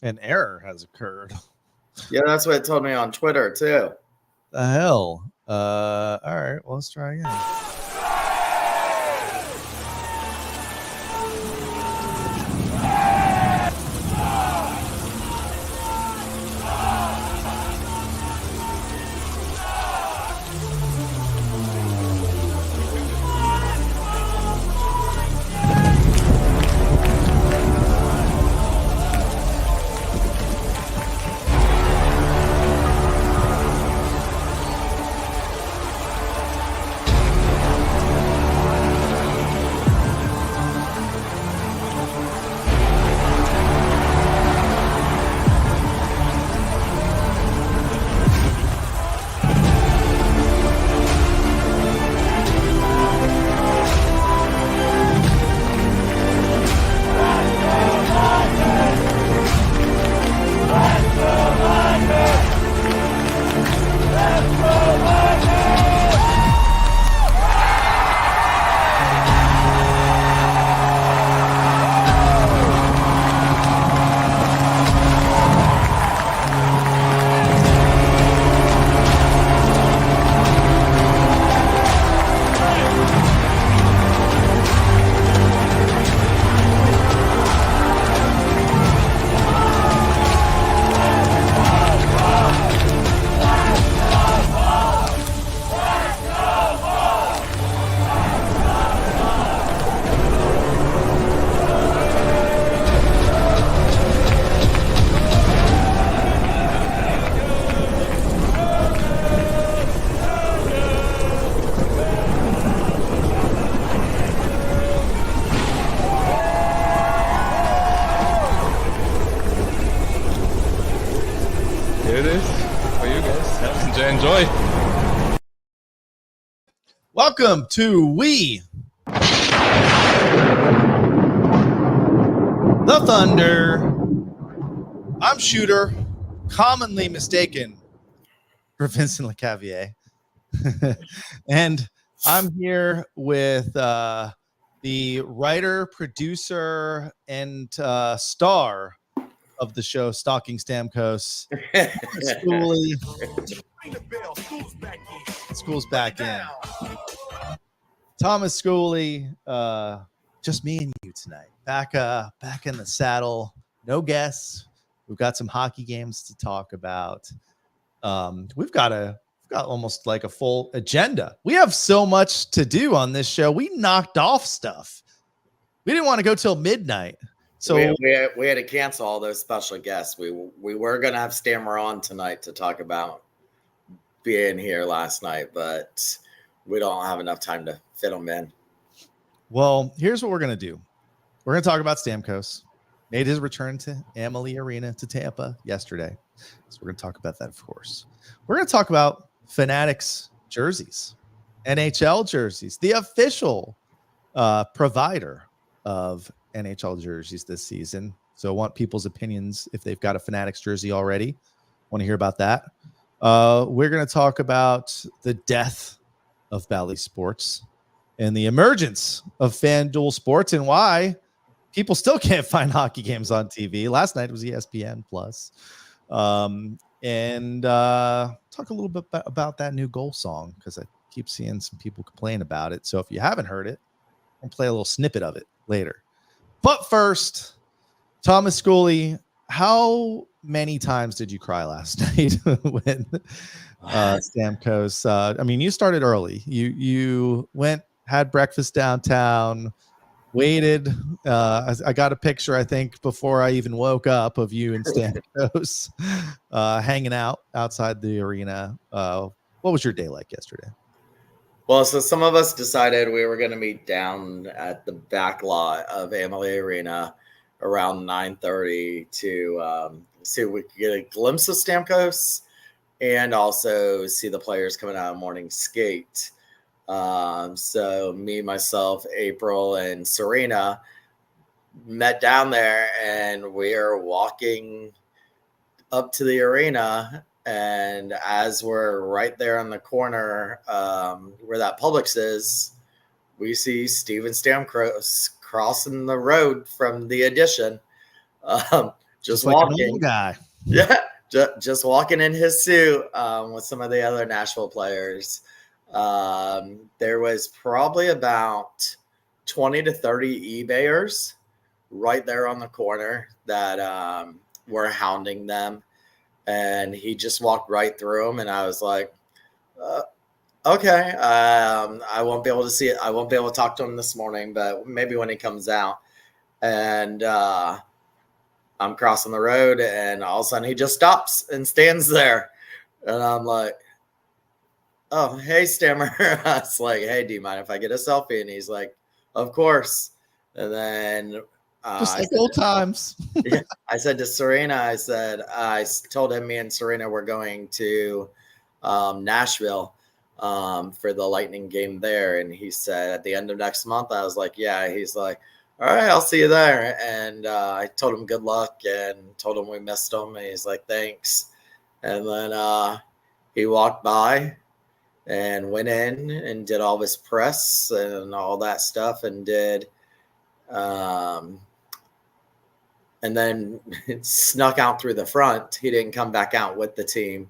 An error has occurred. Yeah, that's what it told me on Twitter too. The hell? All right, well, let's try again. Enjoy. Welcome to We the Thunder. I'm Shooter, commonly mistaken for Vincent LeCavier. And I'm here with the writer, producer, and star of the show, Stalking Stamkos. School's back in. Thomas Schooley, just me and you tonight. Back in the saddle. No guests. We've got some hockey games to talk about. We've got almost like a full agenda. We have so much to do on this show. We knocked off stuff. We didn't want to go till midnight. So we had to cancel all those special guests. We were going to have Stammer on tonight to talk about being here last night, but we don't have enough time to fit them in. Well, here's what we're going to do. We're going to talk about Stamkos. Made his return to Amalie Arena to Tampa yesterday. So we're going to talk about that, of course. We're going to talk about Fanatics jerseys, NHL jerseys, the official provider of NHL jerseys this season. So I want people's opinions if they've got a Fanatics jersey already. Want to hear about that. We're going to talk about the death of Bally Sports and the emergence of FanDuel Sports and why people still can't find hockey games on TV. Last night was ESPN Plus. And talk a little bit about that new goal song because I keep seeing some people complain about it. So if you haven't heard it, I'll play a little snippet of it later. But first, Thomas Schooley, how many times did you cry last night when Stamkos? I mean, you started early. You went, had breakfast downtown, waited. I got a picture, I think, before I even woke up of you and Stamkos hanging out outside the arena. What was your day like yesterday? Well, so some of us decided we were going to meet down at the back lot of Amalie Arena around 9:30 to see if we could get a glimpse of Stamkos and also see the players coming out of morning skate. So me, myself, April, and Serena met down there, and we are walking up to the arena. And as we're right there on the corner where that Publix is, we see Steven Stamkos crossing the road from the Addition. just like walking. an old guy. Yeah, just walking in his suit with some of the other Nashville players. There was probably about 20 to 30 eBayers right there on the corner that were hounding them. And he just walked right through them. And I was like, okay, I won't be able to see it. I won't be able to talk to him this morning, but maybe when he comes out. And I'm crossing the road, and all of a sudden he just stops and stands there. And I'm like, oh, hey, Stammer. I was like, hey, do you mind if I get a selfie? And he's like, of course. And then just like old times. Yeah, I said to Serena, I told him me and Serena were going to Nashville for the Lightning game there. And he said at the end of next month, I was like, yeah. He's like, all right, I'll see you there. And I told him good luck and told him we missed him. And he's like, thanks. And then he walked by and went in and did all his press and all that stuff and did and then snuck out through the front. He didn't come back out with the team.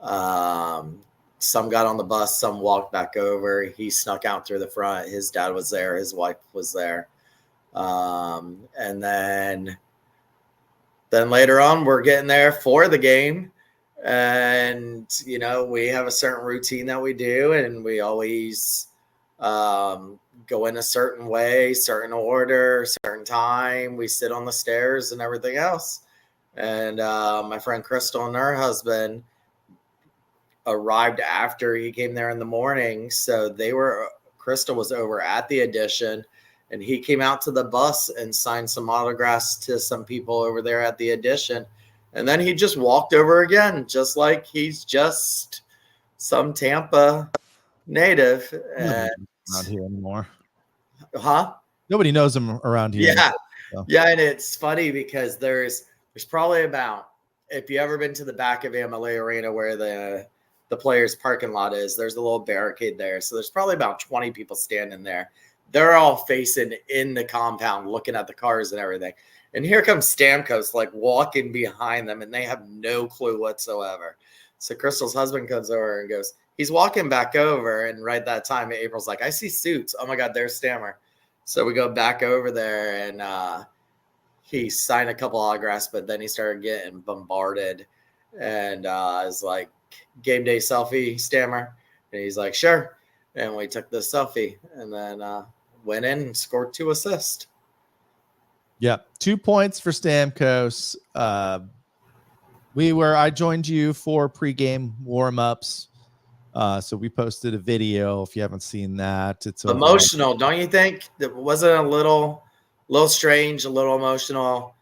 Some got on the bus, some walked back over. He snuck out through the front. His dad was there. His wife was there. And then later on, we're getting there for the game. And, you know, we have a certain routine that we do, and we always go in a certain way, certain order, certain time. We sit on the stairs and everything else. And my friend Crystal and her husband arrived after he came there in the morning. So Crystal was over at the Edition, and he came out to the bus and signed some autographs to some people over there at the Edition. And then he just walked over again, just like he's just some Tampa native. Around here anymore. Huh? Nobody knows him around here. Yeah. Anymore, so. Yeah. And it's funny because there's probably about, if you ever been to the back of Amalie Arena where the players' parking lot is, there's a little barricade there. So there's probably about 20 people standing there. They're all facing in the compound, looking at the cars and everything. And here comes Stamkos, like walking behind them, and they have no clue whatsoever. So Crystal's husband comes over and goes, he's walking back over. And right that time, April's like, I see suits. Oh my God, there's Stammer. So we go back over there, and he signed a couple autographs, but then he started getting bombarded. And I was like, game day selfie, Stammer. And he's like, sure. And we took the selfie, and then went in and scored 2 assists. Yeah, 2 points for Stamkos. I joined you for pregame warm-ups. So we posted a video. If you haven't seen that, it's emotional, don't you think? That wasn't a little strange, a little emotional,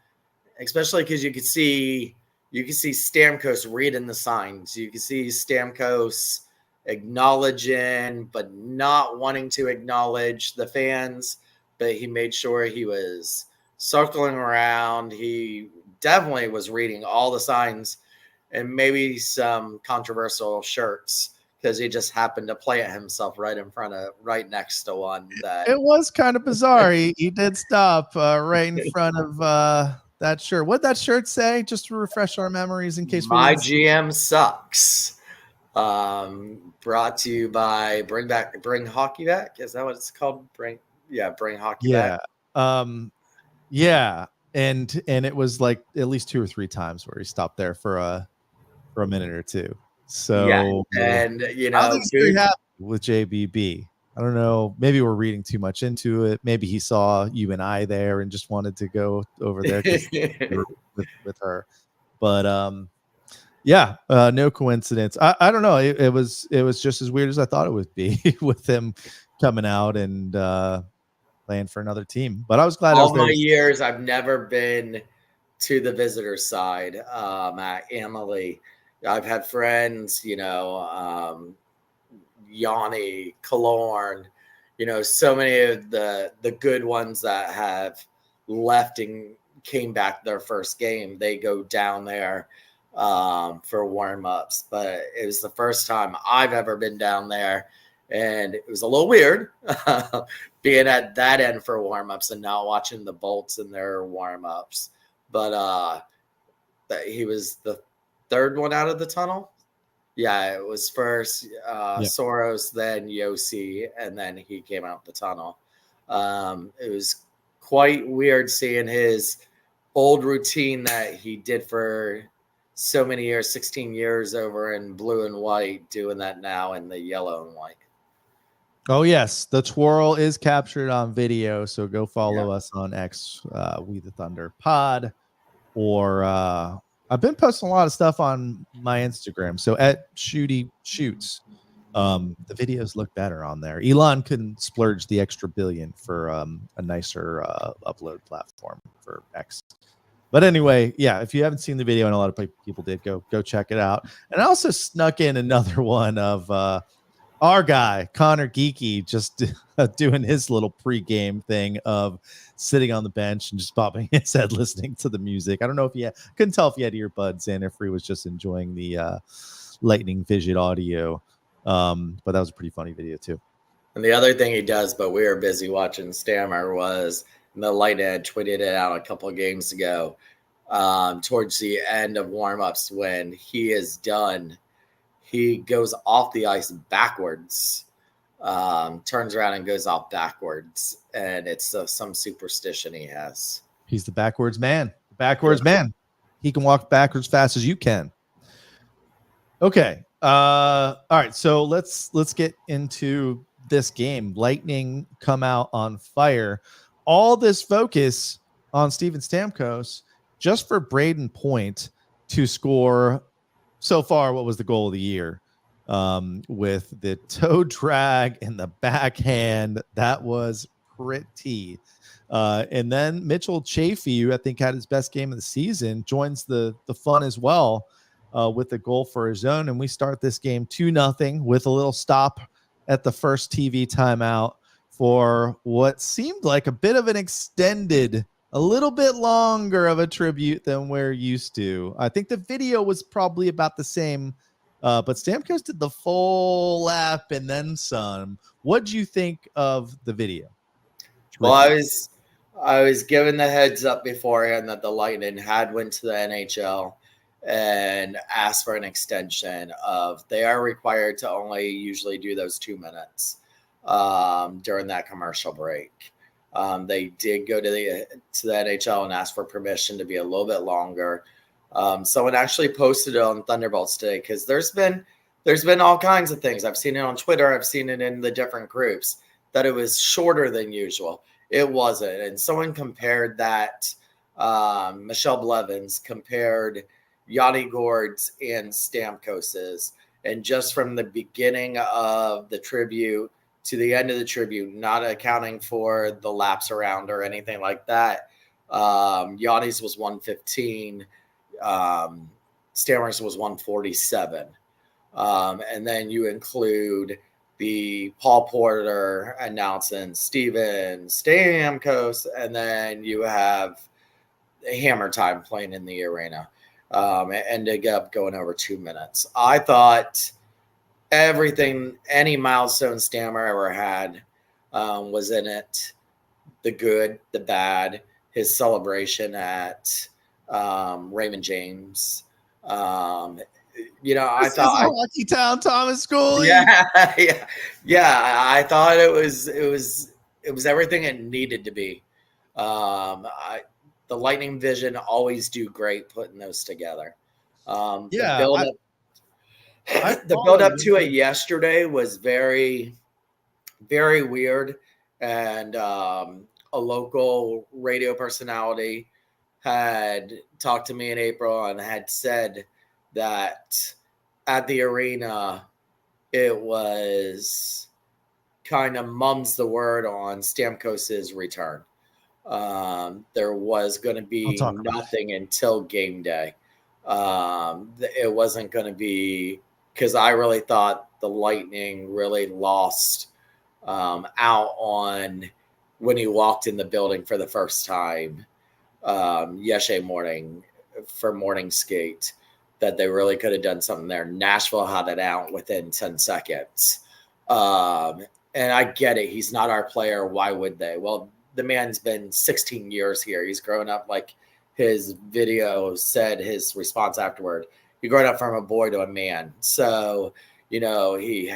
especially because you could see Stamkos reading the signs. You could see Stamkos acknowledging, but not wanting to acknowledge the fans. But he made sure he was circling around. He definitely was reading all the signs, and maybe some controversial shirts, because he just happened to plant himself right next to one. That it was kind of bizarre. He did stop right in front of that shirt. What'd that shirt say? Just to refresh our memories in case my GM sucks. Brought to you by Bring Hockey Back. Is that what it's called? Bring Hockey Back. Yeah. And it was like at least 2 or 3 times where he stopped there for a minute or two. So yeah, and you know, I think he's very happy with JBB. I don't know. Maybe we're reading too much into it. Maybe he saw you and I there and just wanted to go over there with her. But yeah, no coincidence. I don't know. It was just as weird as I thought it would be with him coming out and playing for another team. But I was glad. All my years, I've never been to the visitor side at Amalie. I've had friends, you know, Yanni, Killorn, you know, so many of the good ones that have left and came back their first game. They go down there for warm-ups, but it was the first time I've ever been down there, and it was a little weird being at that end for warm-ups and not watching the Bolts in their warm-ups. But that he was the third one out of the tunnel. Yeah, it was first Soros, then Yossi, and then he came out the tunnel. It was quite weird seeing his old routine that he did for so many years, 16 years over in blue and white, doing that now in the yellow and white. Oh, yes. The twirl is captured on video. So go follow us on X, We the Thunder Pod, or I've been posting a lot of stuff on my Instagram. So at Shooty Shoots, the videos look better on there. Elon couldn't splurge the extra billion for a nicer upload platform for X. But anyway, yeah, if you haven't seen the video, and a lot of people did, go check it out. And I also snuck in another one of our guy, Connor Geeky, just doing his little pregame thing of sitting on the bench and just bobbing his head, listening to the music. I don't know if couldn't tell if he had earbuds in, if he was just enjoying the Lightning Vision audio. But that was a pretty funny video too. And the other thing he does, but we were busy watching Stammer, was the Lightning had tweeted it out a couple of games ago, towards the end of warmups when he is done. He goes off the ice backwards, turns around and goes off backwards. And it's some superstition he has. He's the backwards man. Man. He can walk backwards fast as you can. Okay. All right. So let's get into this game. Lightning come out on fire. All this focus on Steven Stamkos just for Braden Point to score so far what was the goal of the year, with the toe drag and the backhand. That was pretty. And then Mitchell Chaffee, who I think had his best game of the season, joins the fun as well, with the goal for his own. And we start this game 2-0 with a little stop at the first TV timeout for what seemed like a bit of an extended, a little bit longer of a tribute than we're used to. I think the video was probably about the same, but Stamkos did the full lap and then some. What do you think of the video? Well, I was given the heads up beforehand that the Lightning had went to the NHL and asked for an extension of, they are required to only usually do those 2 minutes during that commercial break. They did go to the NHL and ask for permission to be a little bit longer. Someone actually posted it on Thunderbolts today, because there's been all kinds of things. I've seen it on Twitter. I've seen it in the different groups that it was shorter than usual. It wasn't. And someone compared that. Michelle Blevins compared Yanni Gourde's and Stamkos's. And just from the beginning of the tribute to the end of the tribute, not accounting for the laps around or anything like that, Yanni's was 115. Stammer's was 147. And then you include the Paul Porter announcing Steven Stamkos, and then you have Hammer Time playing in the arena. Ended up going over 2 minutes. I thought everything, any milestone Stammer ever had, was in it. The good, the bad, his celebration at Raymond James. I thought Lucky Town Thomas School. Yeah. I thought it was everything it needed to be. The Lightning Vision always do great putting those together. The build up to it yesterday was very, very weird, and a local radio personality had talked to me in April and had said that at the arena it was kind of mum's the word on Stamkos's return. There was going to be nothing until game day. It wasn't going to be, because I really thought the Lightning really lost out on when he walked in the building for the first time yesterday morning for morning skate, that they really could have done something there. Nashville had it out within 10 seconds. And I get it. He's not our player. Why would they? Well, the man's been 16 years here. He's grown up like his video said his response afterward, he growing up from a boy to a man. So, he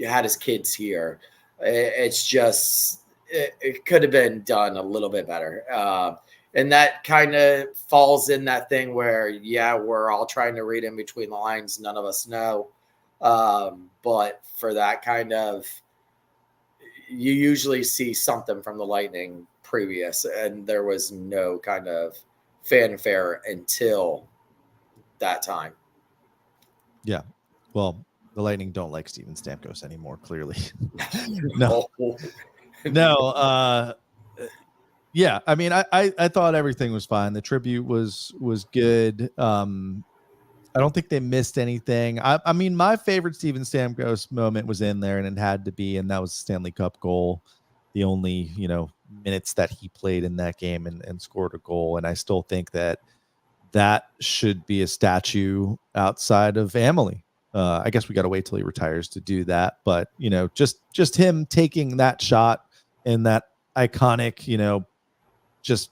had his kids here. It's just, it could have been done a little bit better. And that kind of falls in that thing where, we're all trying to read in between the lines. None of us know. But for that kind of, you usually see something from the Lightning previous, and there was no kind of fanfare until that time. Yeah. Well, the Lightning don't like Steven Stamkos anymore, clearly. No. Yeah, I mean, I thought everything was fine. The tribute was good. I don't think they missed anything. I mean, my favorite Steven Stamkos moment was in there, and it had to be, and that was the Stanley Cup goal. The only, minutes that he played in that game and scored a goal. And I still think that should be a statue outside of Amalie. I guess we got to wait till he retires to do that. But, just him taking that shot in that iconic, just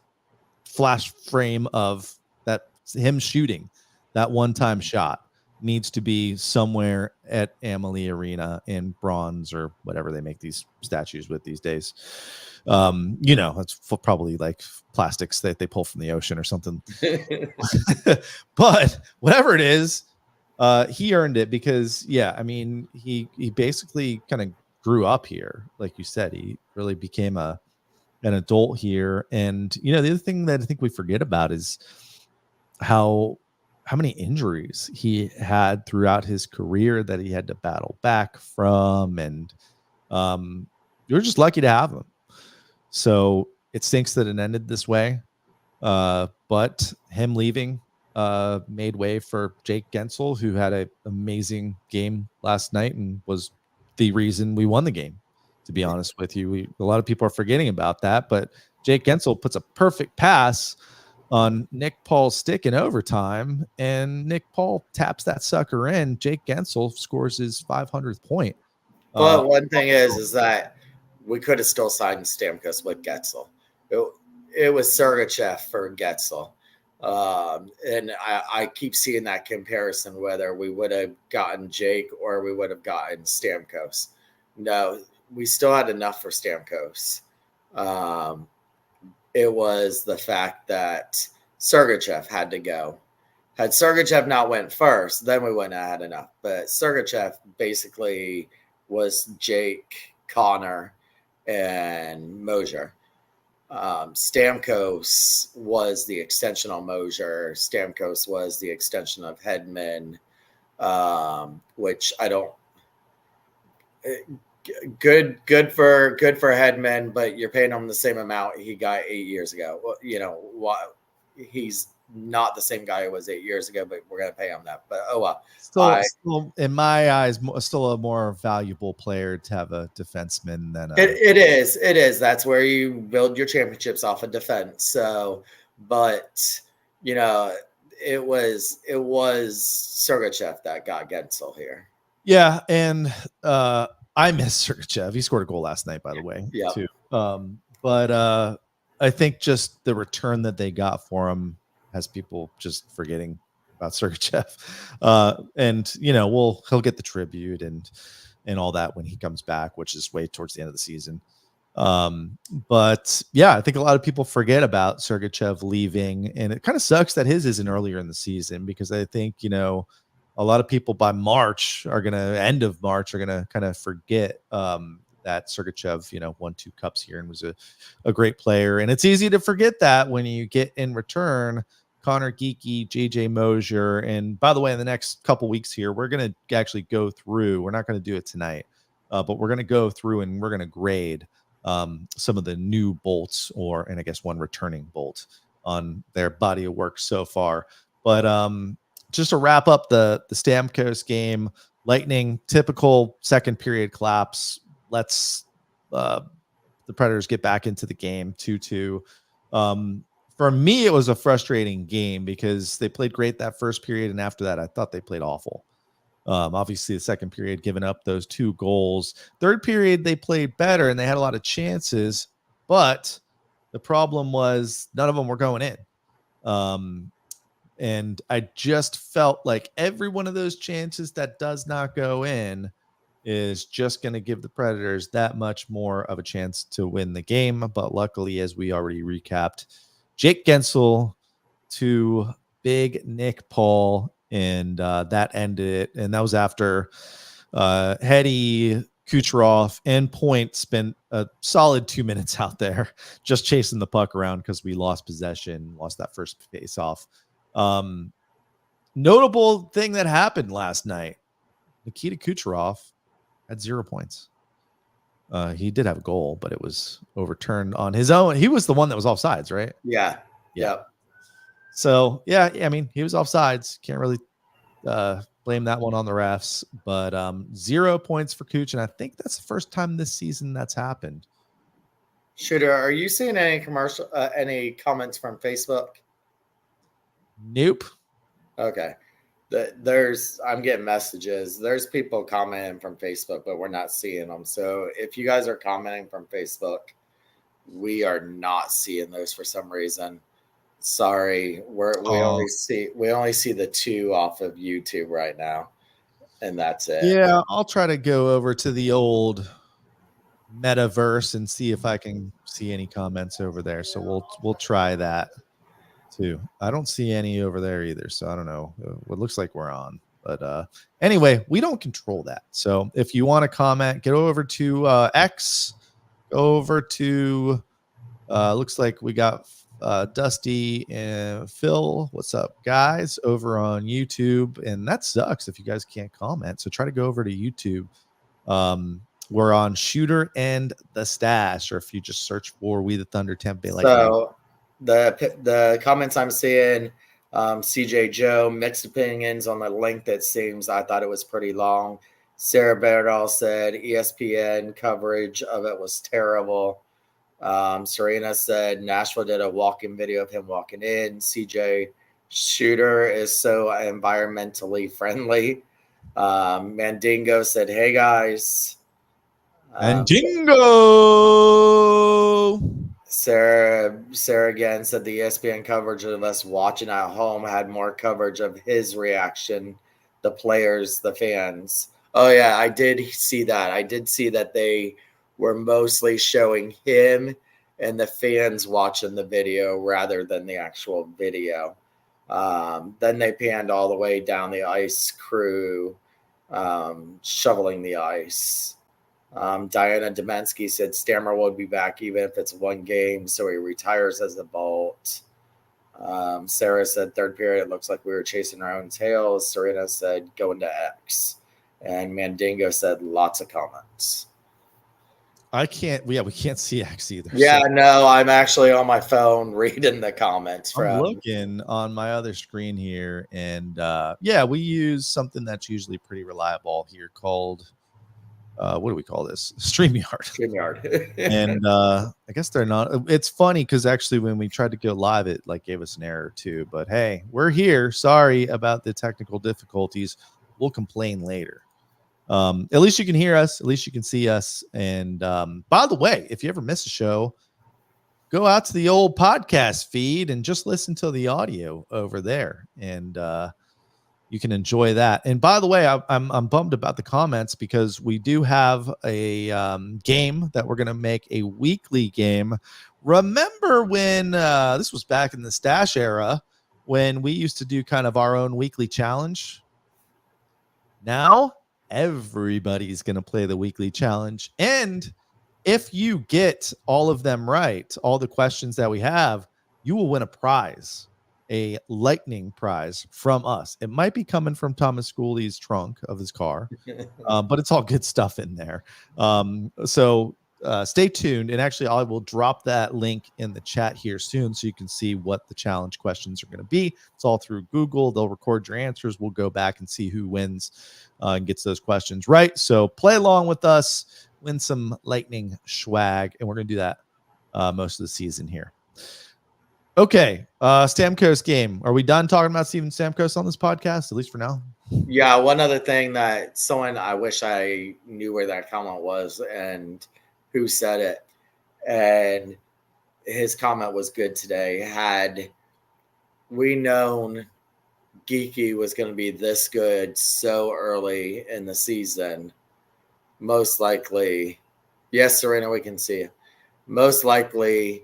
flash frame of that, him shooting that one-time shot needs to be somewhere at Amalie Arena in bronze or whatever they make these statues with these days. It's probably like plastics that they pull from the ocean or something. But whatever it is, he earned it because, he basically kind of grew up here. Like you said, he really became an adult here. And, the other thing that I think we forget about is how many injuries he had throughout his career that he had to battle back from. And you're just lucky to have him. So it stinks that it ended this way. But him leaving made way for Jake Gensel, who had an amazing game last night and was the reason we won the game, to be honest with you. A lot of people are forgetting about that, but Jake Gensel puts a perfect pass on Nick Paul's stick in overtime, and Nick Paul taps that sucker in. Jake Gensel scores his 500th point. But one thing is that we could have still signed Stamkos with Gensel. It was Sergachev for Gensel. And I keep seeing that comparison, whether we would have gotten Jake or we would have gotten Stamkos. No, we still had enough for Stamkos. It was the fact that Sergachev had to go. Had Sergachev not went first, then we wouldn't have had enough. But Sergachev basically was Jake, Connor, and Mosier. Stamkos was the extension on Mosier. Stamkos was the extension of Hedman, which I don't. Good for Hedman, but you're paying him the same amount he got 8 years ago. Well, he's not the same guy he was 8 years ago, but we're gonna pay him that. But well, still in my eyes, still a more valuable player to have a defenseman than it is. That's where you build your championships off of defense. So, but it was Sergachev that got Gensel here. Yeah, and I miss Sergachev. He scored a goal last night, by the way, too. But I think just the return that they got for him has people just forgetting about Sergachev. And he'll get the tribute and all that when he comes back, which is way towards the end of the season. But yeah, I think a lot of people forget about Sergachev leaving, and it kind of sucks that his isn't earlier in the season, because I think a lot of people by end of March are gonna kind of forget that Sergachev, won 2 cups here and was a great player. And it's easy to forget that when you get in return Connor Geekie, JJ Mosier. And by the way, in the next couple weeks here, we're going to actually go through, we're not going to do it tonight, but we're going to go through and we're going to grade some of the new bolts, and I guess one returning bolt on their body of work so far. But just to wrap up the Stamkos game, Lightning, typical second period collapse. Let's the Predators get back into the game 2-2. For me, it was a frustrating game because they played great that first period, and after that, I thought they played awful. Obviously, the second period, giving up those 2 goals. Third period, they played better, and they had a lot of chances, but the problem was none of them were going in. And I just felt like every one of those chances that does not go in is just going to give the Predators that much more of a chance to win the game. But luckily, as we already recapped, Jake Gensel to big Nick Paul, and that ended it. And that was after Hetty, Kucherov, and Point spent a solid 2 minutes out there just chasing the puck around because we lost possession, lost that first face-off. Notable thing that happened last night, Nikita Kucherov had 0 points. He did have a goal, but it was overturned on his own. He was the one that was offsides, right? Yeah. Yep. So, yeah, I mean, he was offsides. Can't really blame that one on the refs. But 0 points for Kuch, and I think that's the first time this season that's happened. Shooter, are you seeing any any comments from Facebook? Nope. Okay. I'm getting messages. There's people commenting from Facebook, but we're not seeing them. So if you guys are commenting from Facebook, we are not seeing those for some reason. Sorry, we only see the 2 off of YouTube right now, and that's it. Yeah, I'll try to go over to the old metaverse and see if I can see any comments over there. So we'll try that too. I don't see any over there either, so I don't know. It looks like we're on, but anyway, we don't control that. So if you want to comment, get over to X, go over to looks like we got Dusty and Phil. What's up, guys? Over on YouTube, and that sucks if you guys can't comment. So try to go over to YouTube. We're on Shooter and the Stash, or if you just search for We the Thunder Tampa Bay Lightning. So the comments I'm seeing, CJ Joe, mixed opinions on the length. It seems I thought it was pretty long. Sarah Berdall said ESPN coverage of it was terrible. Serena said Nashville did a walk-in video of him walking in. CJ Shooter is so environmentally friendly. Mandingo said, "Hey guys." Mandingo. Sarah again said the ESPN coverage of us watching at home had more coverage of his reaction, the players, the fans. Oh yeah, I did see that. I did see that they were mostly showing him and the fans watching the video rather than the actual video. Then they panned all the way down the ice crew, shoveling the ice. Diana Demensky said Stammer will be back even if it's one game, so he retires as a Bolt. Sarah said third period, it looks like we were chasing our own tails. Serena said go into X. And Mandingo said lots of comments. We can't see X either. Yeah, so. No, I'm actually on my phone reading the comments. I'm looking on my other screen here, and we use something that's usually pretty reliable here called what do we call this? StreamYard. And I guess they're not. It's funny because actually when we tried to go live, it like gave us an error too. But hey, we're here. Sorry about the technical difficulties. We'll complain later. At least you can hear us. At least you can see us. And by the way, if you ever miss a show, go out to the old podcast feed and just listen to the audio over there. And you can enjoy that. And by the way, I'm bummed about the comments because we do have a game that we're going to make a weekly game. Remember when this was back in the Stash era when we used to do kind of our own weekly challenge? Now everybody's going to play the weekly challenge. And if you get all of them right, all the questions that we have, you will win a prize. A lightning prize from us. It might be coming from Thomas Schooley's trunk of his car, but it's all good stuff in there. So stay tuned. And actually, I will drop that link in the chat here soon so you can see what the challenge questions are going to be. It's all through Google. They'll record your answers. We'll go back and see who wins and gets those questions right. So play along with us, win some lightning swag, and we're going to do that most of the season here. Okay, Stamkos game. Are we done talking about Steven Stamkos on this podcast, at least for now? Yeah, one other thing that I wish I knew where that comment was and who said it. And his comment was good today. Had we known Geeky was going to be this good so early in the season, most likely, yes, Serena, we can see it. Most likely,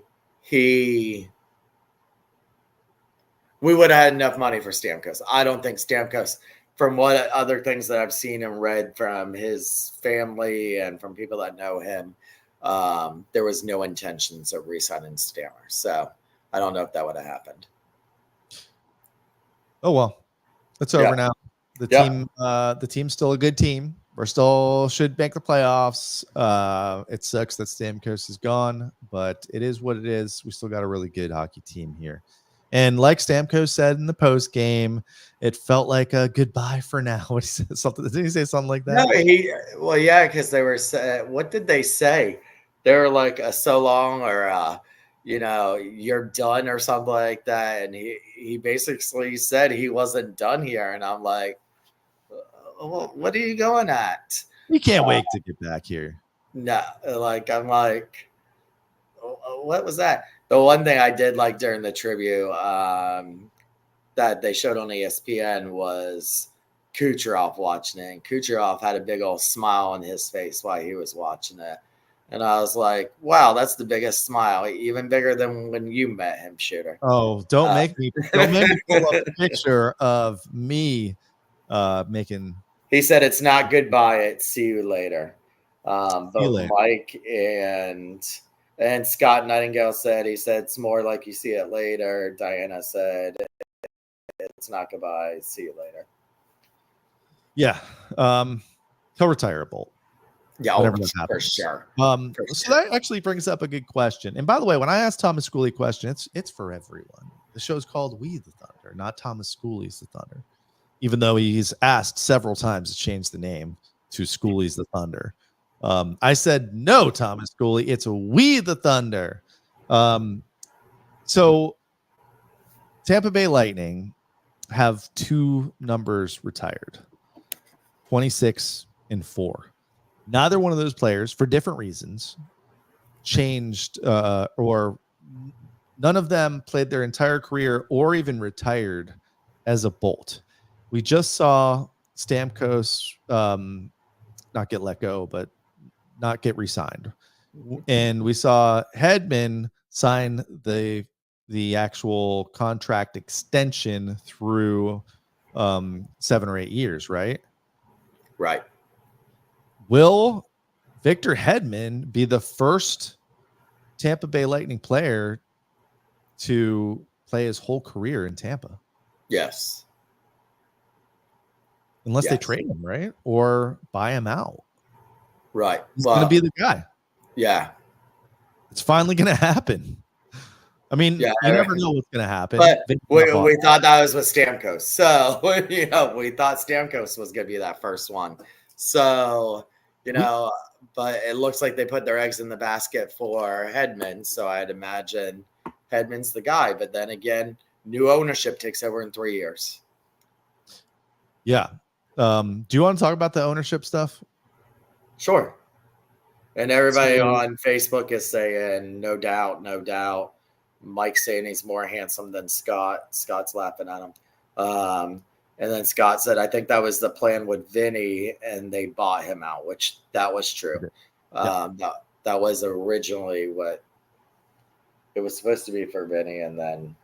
we would have had enough money for Stamkos. I don't think Stamkos, from what other things that I've seen and read from his family and from people that know him, there was no intentions of re-signing Stammer. So I don't know if that would have happened. Oh well, it's over now. The team's still a good team. We're still should make the playoffs. It sucks that Stamkos is gone, but it is what it is. We still got a really good hockey team here. And like Stamkos said in the post game, it felt like a goodbye for now. What he said, something? Did he say something like that? No, yeah, because they were. What did they say? They were like so long, or you're done, or something like that. And he basically said he wasn't done here, and I'm like, well, what are you going at? We can't wait to get back here. No, I'm like, what was that? The one thing I did like during the tribute that they showed on ESPN was Kucherov watching it. And Kucherov had a big old smile on his face while he was watching it. And I was like, wow, that's the biggest smile, even bigger than when you met him, Shooter. Oh, don't make me pull up a picture of me making. He said it's not goodbye, it's see you later. Both later. Mike and Scott Nightingale said, he said it's more like you see it later. Diana said it's not goodbye, see you later. Yeah. He'll retire a Bolt. Yeah, for sure. So that actually brings up a good question. And by the way, when I asked Thomas Schooley a question, it's for everyone. The show's called We the Thunder, not Thomas Schooley's The Thunder. Even though he's asked several times to change the name to Schooley's The Thunder. I said, no, Thomas Schooley, it's We the Thunder. So Tampa Bay Lightning have two numbers retired, 26 and 4. Neither one of those players, for different reasons, changed or none of them played their entire career or even retired as a Bolt. We just saw Stamkos not get let go, but not get re-signed. And we saw Hedman sign the actual contract extension through 7 or 8 years, right? Right. Will Victor Hedman be the first Tampa Bay Lightning player to play his whole career in Tampa? Yes. Unless they trade him, right? Or buy him out. Right. He's going to be the guy. Yeah. It's finally going to happen. I mean, you never know what's going to happen. But we thought that was with Stamkos. So, we thought Stamkos was going to be that first one. So, but it looks like they put their eggs in the basket for Hedman. So I'd imagine Hedman's the guy. But then again, new ownership takes over in 3 years. Yeah. Do you want to talk about the ownership stuff? Sure. And everybody on Facebook is saying, no doubt, no doubt. Mike's saying he's more handsome than Scott. Scott's laughing at him. And then Scott said, I think that was the plan with Vinny, and they bought him out, which that was true. Yeah. That was originally what it was supposed to be for Vinny, and then.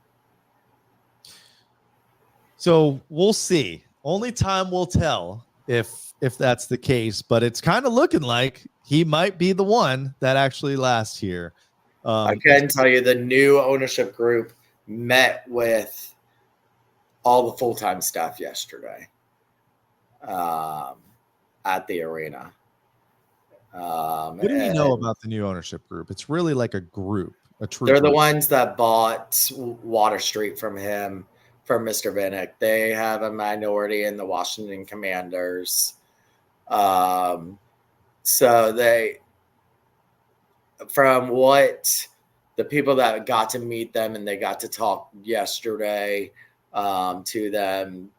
So we'll see. Only time will tell if that's the case, but it's kind of looking like he might be the one that actually lasts here. I can tell you the new ownership group met with all the full-time staff yesterday at the arena. What do we know about the new ownership group? It's really like a group, a true They're group. The ones that bought Water Street from him, from Mr. Vinnick. They have a minority in the Washington Commanders. So they, from what the people that got to meet them and they got to talk yesterday to them,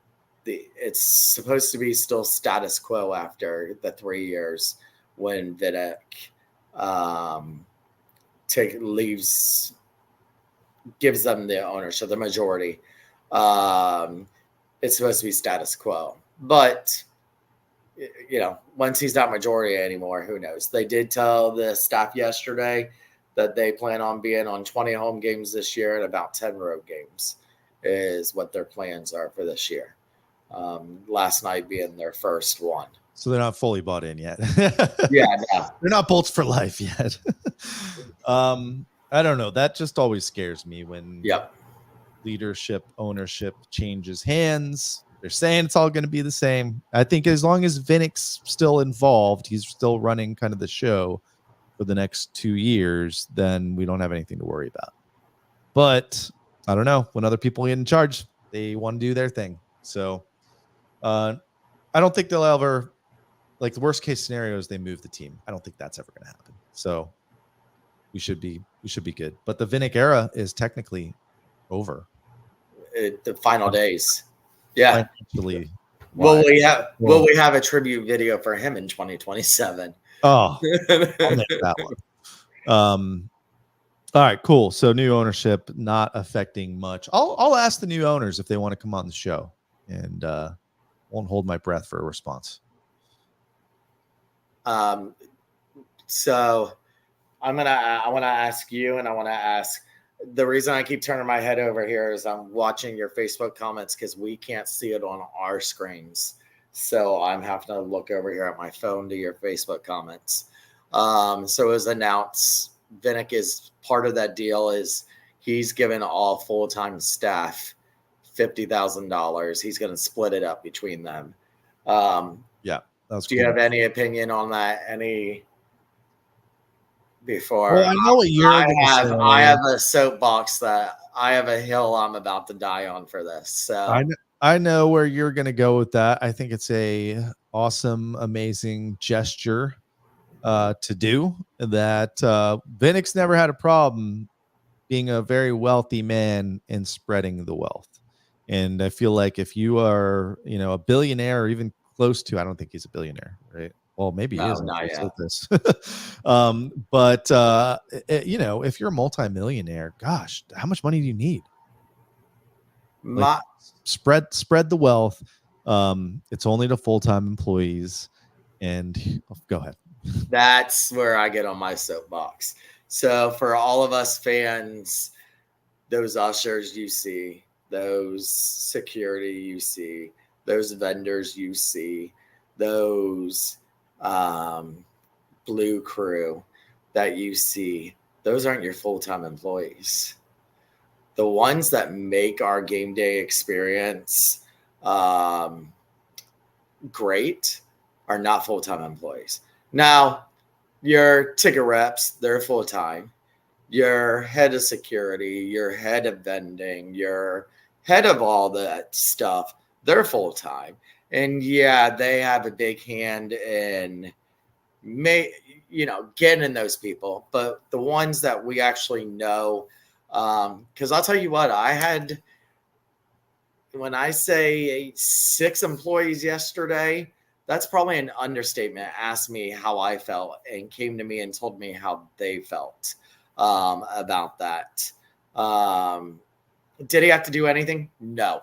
it's supposed to be still status quo after the 3 years when Vinnick gives them the ownership, the majority It's supposed to be status quo. But, once he's not majority anymore, who knows? They did tell the staff yesterday that they plan on being on 20 home games this year and about 10 road games is what their plans are for this year. Last night being their first one. So they're not fully bought in yet. Yeah, no. They're not Bolts for life yet. I don't know. That just always scares me when leadership, ownership changes hands. They're saying it's all going to be the same. I think as long as Vinnick's still involved, he's still running kind of the show for the next 2 years, then we don't have anything to worry about. But I don't know. When other people get in charge, they want to do their thing. So I don't think they'll ever, like, the worst case scenario is they move the team. I don't think that's ever going to happen. So we should be good. But the Vinnick era is technically over. The final days. Yeah. Financially, will we have a tribute video for him in 2027? Oh, I'll make that one. All right, cool. So new ownership not affecting much. I'll ask the new owners if they want to come on the show, and won't hold my breath for a response. So I want to ask you, and I want to ask. The reason I keep turning my head over here is I'm watching your Facebook comments because we can't see it on our screens. So I'm having to look over here at my phone to your Facebook comments. So it was announced Vinnick is part of that deal is he's given all full-time staff $50,000. He's going to split it up between them. Yeah. That was do cool. you have any opinion on that? Before well, I know what you're I have a soapbox that I have a hill I'm about to die on for this. So I know where you're going to go with that. I think it's a awesome, amazing gesture to do that. Vinnick's never had a problem being a very wealthy man and spreading the wealth. And I feel like if you are, a billionaire or even close to, I don't think he's a billionaire, right? Well, maybe he is. Not yet. This. But if you're a multimillionaire, gosh, how much money do you need? Spread the wealth. It's only to full-time employees. And go ahead. That's where I get on my soapbox. So for all of us fans, those ushers you see, those security you see, those vendors you see, those blue crew that you see, those aren't your full-time employees. The ones that make our game day experience great are not full-time employees. Now, your ticket reps, they're full-time. Your head of security, your head of vending, your head of all that stuff, they're full-time. And yeah, they have a big hand in getting those people. But the ones that we actually know, because I'll tell you what, when I say 6 employees yesterday, that's probably an understatement. Asked me how I felt and came to me and told me how they felt about that. Did he have to do anything? No.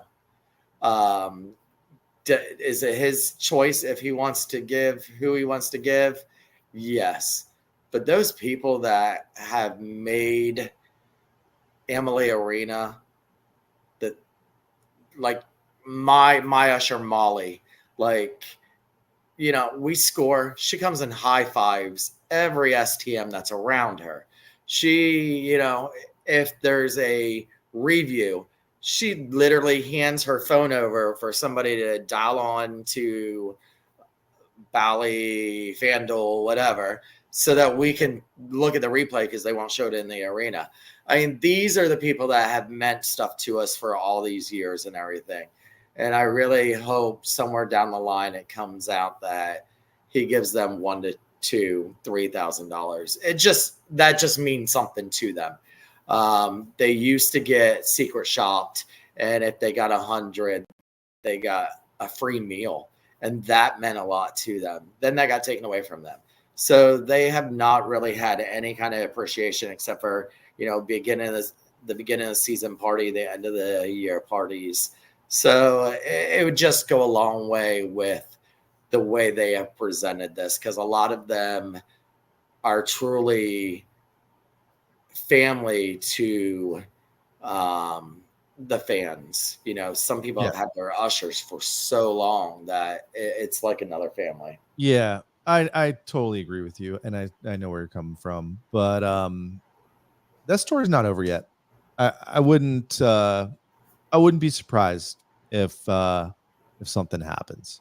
Is it his choice if he wants to give who he wants to give? Yes. But those people that have made Amalie Arena, that, like my usher Molly, like, we score. She comes in high fives every STM that's around her. She, if there's a review, she literally hands her phone over for somebody to dial on to Bally, FanDuel, whatever, so that we can look at the replay because they won't show it in the arena. I mean, these are the people that have meant stuff to us for all these years and everything. And I really hope somewhere down the line it comes out that he gives them $1,000 to $3,000. That just means something to them. They used to get secret shopped, and if they got 100, they got a free meal, and that meant a lot to them. Then that got taken away from them. So they have not really had any kind of appreciation except for, beginning of the beginning of the season party, the end of the year parties. So it would just go a long way with the way they have presented this, because a lot of them are truly family to the fans. You know, some people have had their ushers for so long that it's like another family. Yeah, I totally agree with you, and I know where you're coming from, but that story's not over yet. I wouldn't be surprised if something happens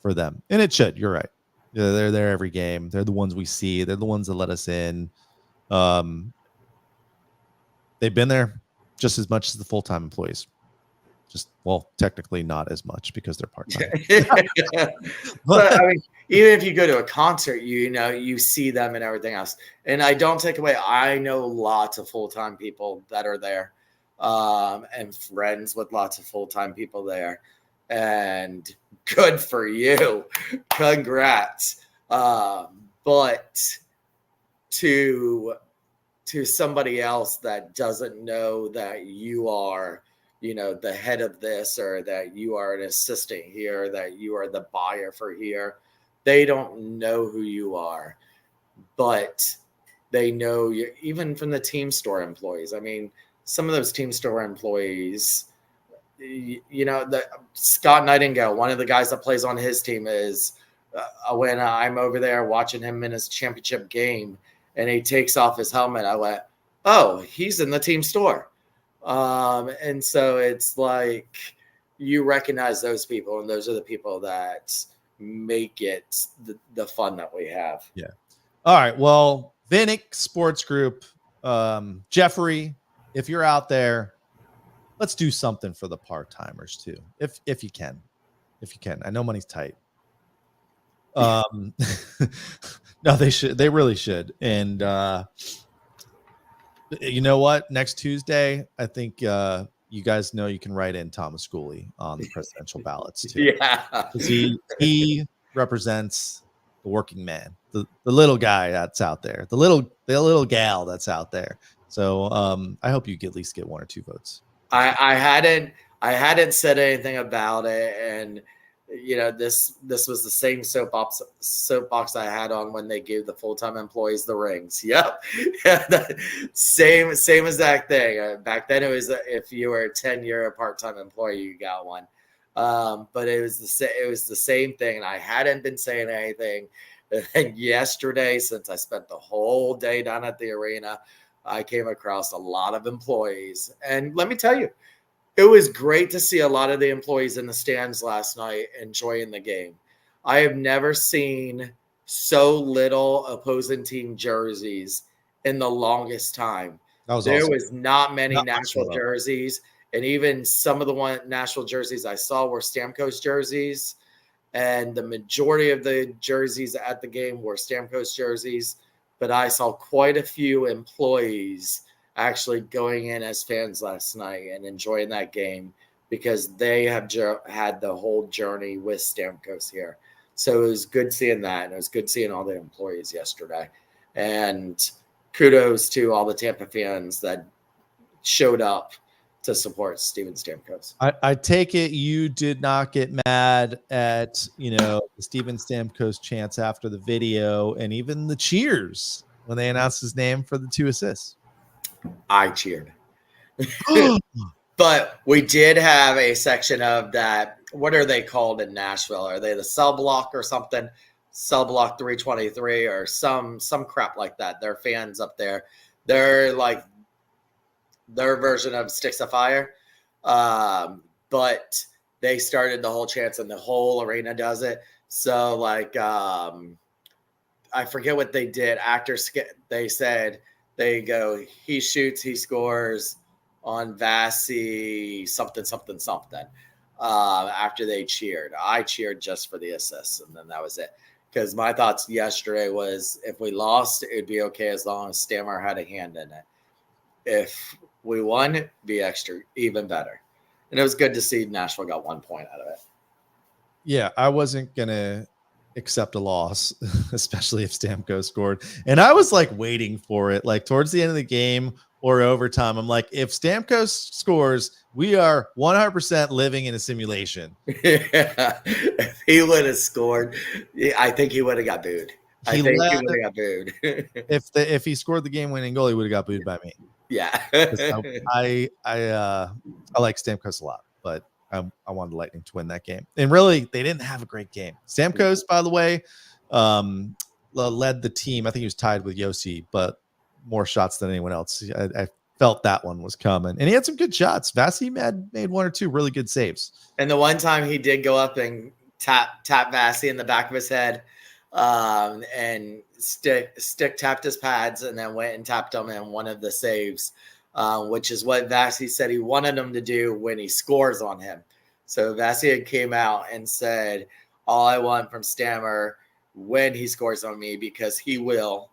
for them, and it should. You're right. Yeah, they're there every game. They're the ones we see. They're the ones that let us in. They've been there just as much as the full-time employees. Just, well, technically not as much because they're part-time. But I mean, even if you go to a concert, you know, you see them and everything else. And I don't take away, I know lots of full-time people that are there, and friends with lots of full-time people there. And good for you. Congrats. But to somebody else that doesn't know that you are, you know, the head of this, or that you are an assistant here, that you are the buyer for here, they don't know who you are, but they know you, even from the team store employees. I mean, some of those team store employees, you know, the Scott Nightingale, one of the guys that plays on his team, is when I'm over there watching him in his championship game and he takes off his helmet, I went, oh, he's in the team store. And so it's like you recognize those people, and those are the people that make it the fun that we have. Yeah. All right. Well, Vinnick Sports Group, Jeffrey, if you're out there, let's do something for the part-timers too. If you can. I know money's tight. No, they should. They really should. And you know what? Next Tuesday, I think you guys know you can write in Thomas Schooley on the presidential ballots too. Yeah, he represents the working man, the little guy that's out there, the little gal that's out there. So I hope you at least get 1 or 2 votes. I hadn't said anything about it, and you know, this was the same soapbox I had on when they gave the full-time employees the rings. Yep. same exact thing. Back then it was, if you were a 10-year part-time employee, you got one. But it was the same thing, and I hadn't been saying anything. And yesterday, since I spent the whole day down at the arena, I came across a lot of employees, and let me tell you, it was great to see a lot of the employees in the stands last night enjoying the game. I have never seen so little opposing team jerseys in the longest time. There was not many Nashville jerseys, and even some of the Nashville jerseys I saw were Stamkos jerseys, and the majority of the jerseys at the game were Stamkos jerseys. But I saw quite a few employees actually going in as fans last night and enjoying that game, because they have had the whole journey with Stamkos here. So it was good seeing that, and it was good seeing all the employees yesterday. And kudos to all the Tampa fans that showed up to support Steven Stamkos. I take it you did not get mad at, you know, the Steven Stamkos chants after the video, and even the cheers when they announced his name for the 2 assists. I cheered. But we did have a section of that. What are they called in Nashville? Are they the cell block or something? Cell block 323 or some crap like that. They're fans up there. They're like their version of Sticks of Fire. But they started the whole chants, and the whole arena does it. So like, I forget what they did. They said, they go, he shoots, he scores on Vasi, something. After they cheered. I cheered just for the assists, and then that was it. Because my thoughts yesterday was, if we lost, it would be okay as long as Stammer had a hand in it. If we won, it'd be even better. And it was good to see Nashville got 1 point out of it. Yeah, I wasn't going to accept a loss, especially if Stamkos scored. And I was like waiting for it, like towards the end of the game or overtime. I'm like, if Stamkos scores, we are 100% living in a simulation. Yeah. If he would have scored, I think he would have got booed. He would have got booed. If he scored the game-winning goal, he would have got booed by me. Yeah. I like Stamkos a lot, but I wanted the Lightning to win that game. And really, they didn't have a great game. Stamkos, by the way, led the team. I think he was tied with Yossi, but more shots than anyone else. I felt that one was coming. And he had some good shots. Vasi made one or two really good saves. And the one time he did go up and tap Vasi in the back of his head, and stick tapped his pads and then went and tapped him in one of the saves, which is what Vasi said he wanted him to do when he scores on him. So Vasi came out and said, all I want from Stammer when he scores on me, because he will,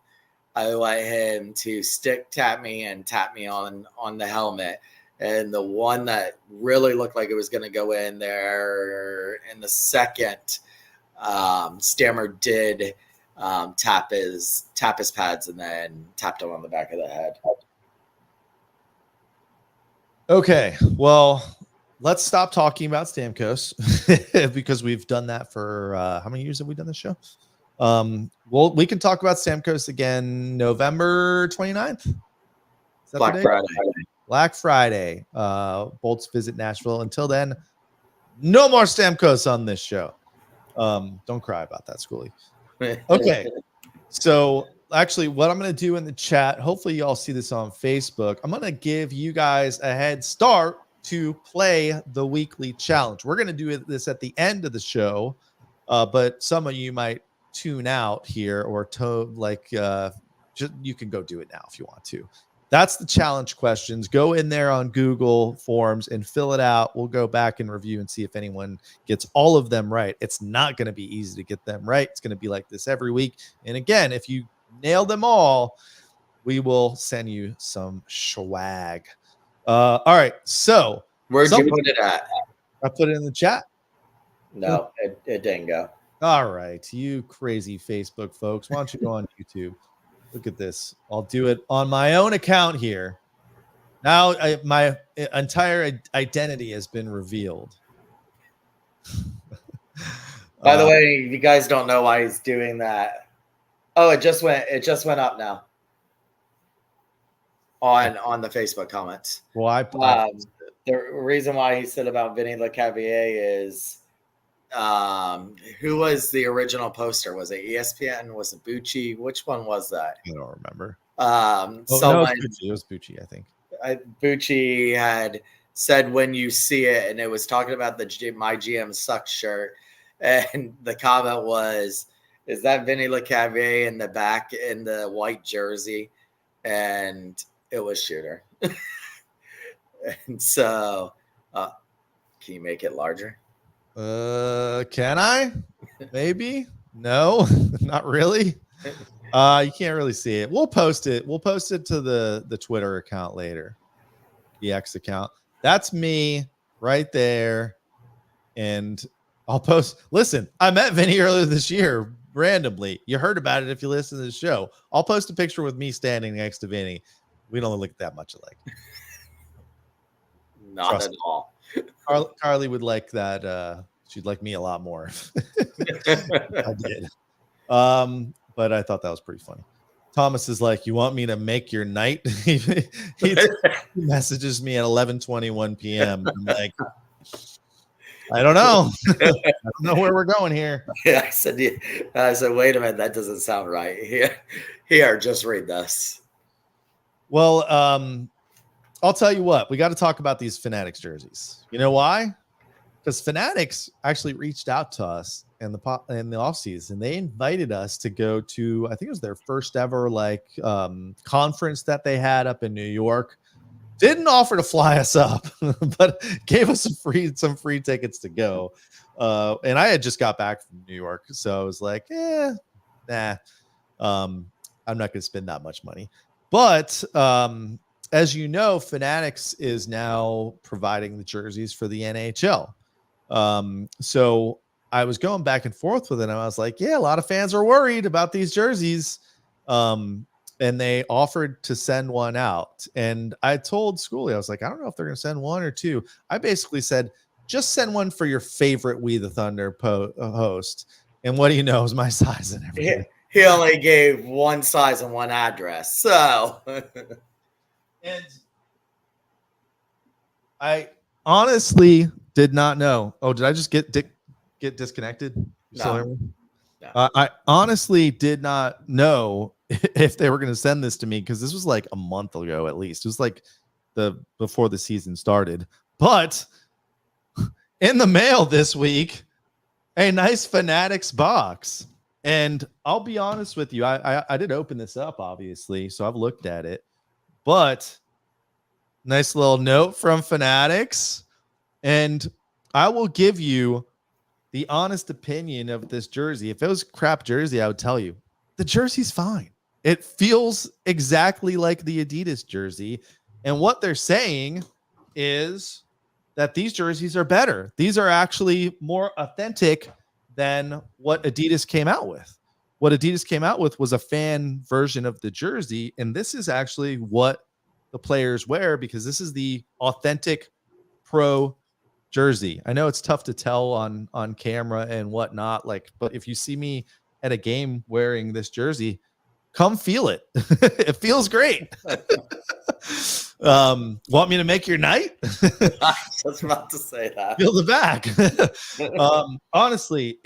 I want him to stick tap me and tap me on the helmet. And the one that really looked like it was going to go in there in the second, Stammer did tap his pads and then tapped him on the back of the head. Okay, well, let's stop talking about Stamkos because we've done that for how many years have we done this show? Well, we can talk about Stamkos again November 29th. Black Friday. Black Friday. Bolts visit Nashville. Until then, no more Stamkos on this show. Don't cry about that, Schoolie. Okay. So actually, what I'm going to do in the chat, hopefully you all see this on Facebook, I'm going to give you guys a head start to play the weekly challenge. We're going to do this at the end of the show, but some of you might tune out here or you can go do it now if you want to. That's the challenge questions. Go in there on Google Forms and fill it out. We'll go back and review and see if anyone gets all of them right. It's not going to be easy to get them right. It's going to be like this every week. And again, if you nail them all, we will send you some swag. All right. So where'd you put it at? I put it in the chat. No, it didn't go. All right. You crazy Facebook folks. Why don't you go on YouTube? Look at this. I'll do it on my own account here. Now my entire identity has been revealed. By the way, you guys don't know why he's doing that. Oh, it just went up now on the Facebook comments. Well, the reason why he said about Vinny Lecavalier is who was the original poster? Was it ESPN? Was it Bucci? Which one was that? I don't remember. Someone, it was Bucci, I think. Bucci had said when you see it, and it was talking about the My GM Sucks shirt, and the comment was, is that Vinny Lecavalier in the back in the white jersey? And it was Shooter. And so can you make it larger? Can I? Maybe. No, not really. You can't really see it. We'll post it. We'll post it to the Twitter account later. The X account. That's me right there. And I'll post. Listen, I met Vinny earlier this year randomly. You heard about it if you listen to the show. I'll post a picture with me standing next to Vinny. We don't look that much alike. Not Trust at me. All. Carly would like that. She'd like me a lot more. I did. But I thought that was pretty funny. Thomas is like, you want me to make your night? he messages me at 11:21 p.m. I'm like, I don't know. I don't know where we're going here. Yeah, I said, wait a minute, that doesn't sound right. Here, just read this. Well, I'll tell you what, we got to talk about these Fanatics jerseys. You know why? Because Fanatics actually reached out to us in the offseason. They invited us to go to, I think it was their first ever conference that they had up in New York. Didn't offer to fly us up, but gave us some free tickets to go. And I had just got back from New York, so I was like, nah. I'm not going to spend that much money. But as you know, Fanatics is now providing the jerseys for the NHL. So I was going back and forth with it. And I was like, yeah, a lot of fans are worried about these jerseys. And they offered to send one out. And I told Schoolie, I was like, I don't know if they're going to send one or two. I basically said, just send one for your favorite We the Thunder host. And what do you know is my size and everything. He only gave one size and one address. So. And I honestly did not know. Oh, did I just get disconnected? No. I honestly did not know if they were going to send this to me, because this was like a month ago at least. It was like before the season started. But in the mail this week, a nice Fanatics box. And I'll be honest with you, I did open this up, obviously, so I've looked at it. But nice little note from Fanatics. And I will give you the honest opinion of this jersey. If it was a crap jersey, I would tell you the jersey's fine. It feels exactly like the Adidas jersey. And what they're saying is that these jerseys are better. These are actually more authentic than what Adidas came out with. What Adidas came out with was a fan version of the jersey. And this is actually what the players wear, because this is the authentic pro jersey. I know it's tough to tell on camera and whatnot, but if you see me at a game wearing this jersey, come feel it. It feels great. Want me to make your night? I was about to say that. Feel the back. Honestly,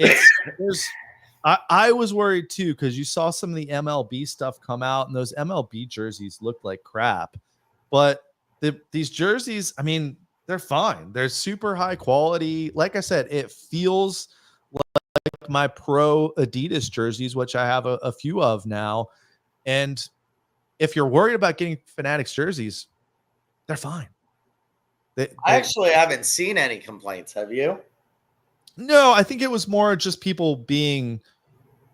I was worried too, because you saw some of the MLB stuff come out, and those MLB jerseys looked like crap. But these jerseys, I mean, they're fine. They're super high quality. Like I said, it feels like my pro Adidas jerseys, which I have a few of now. And if you're worried about getting Fanatics jerseys, they're fine. I actually haven't seen any complaints. Have you? No, I think it was more just people being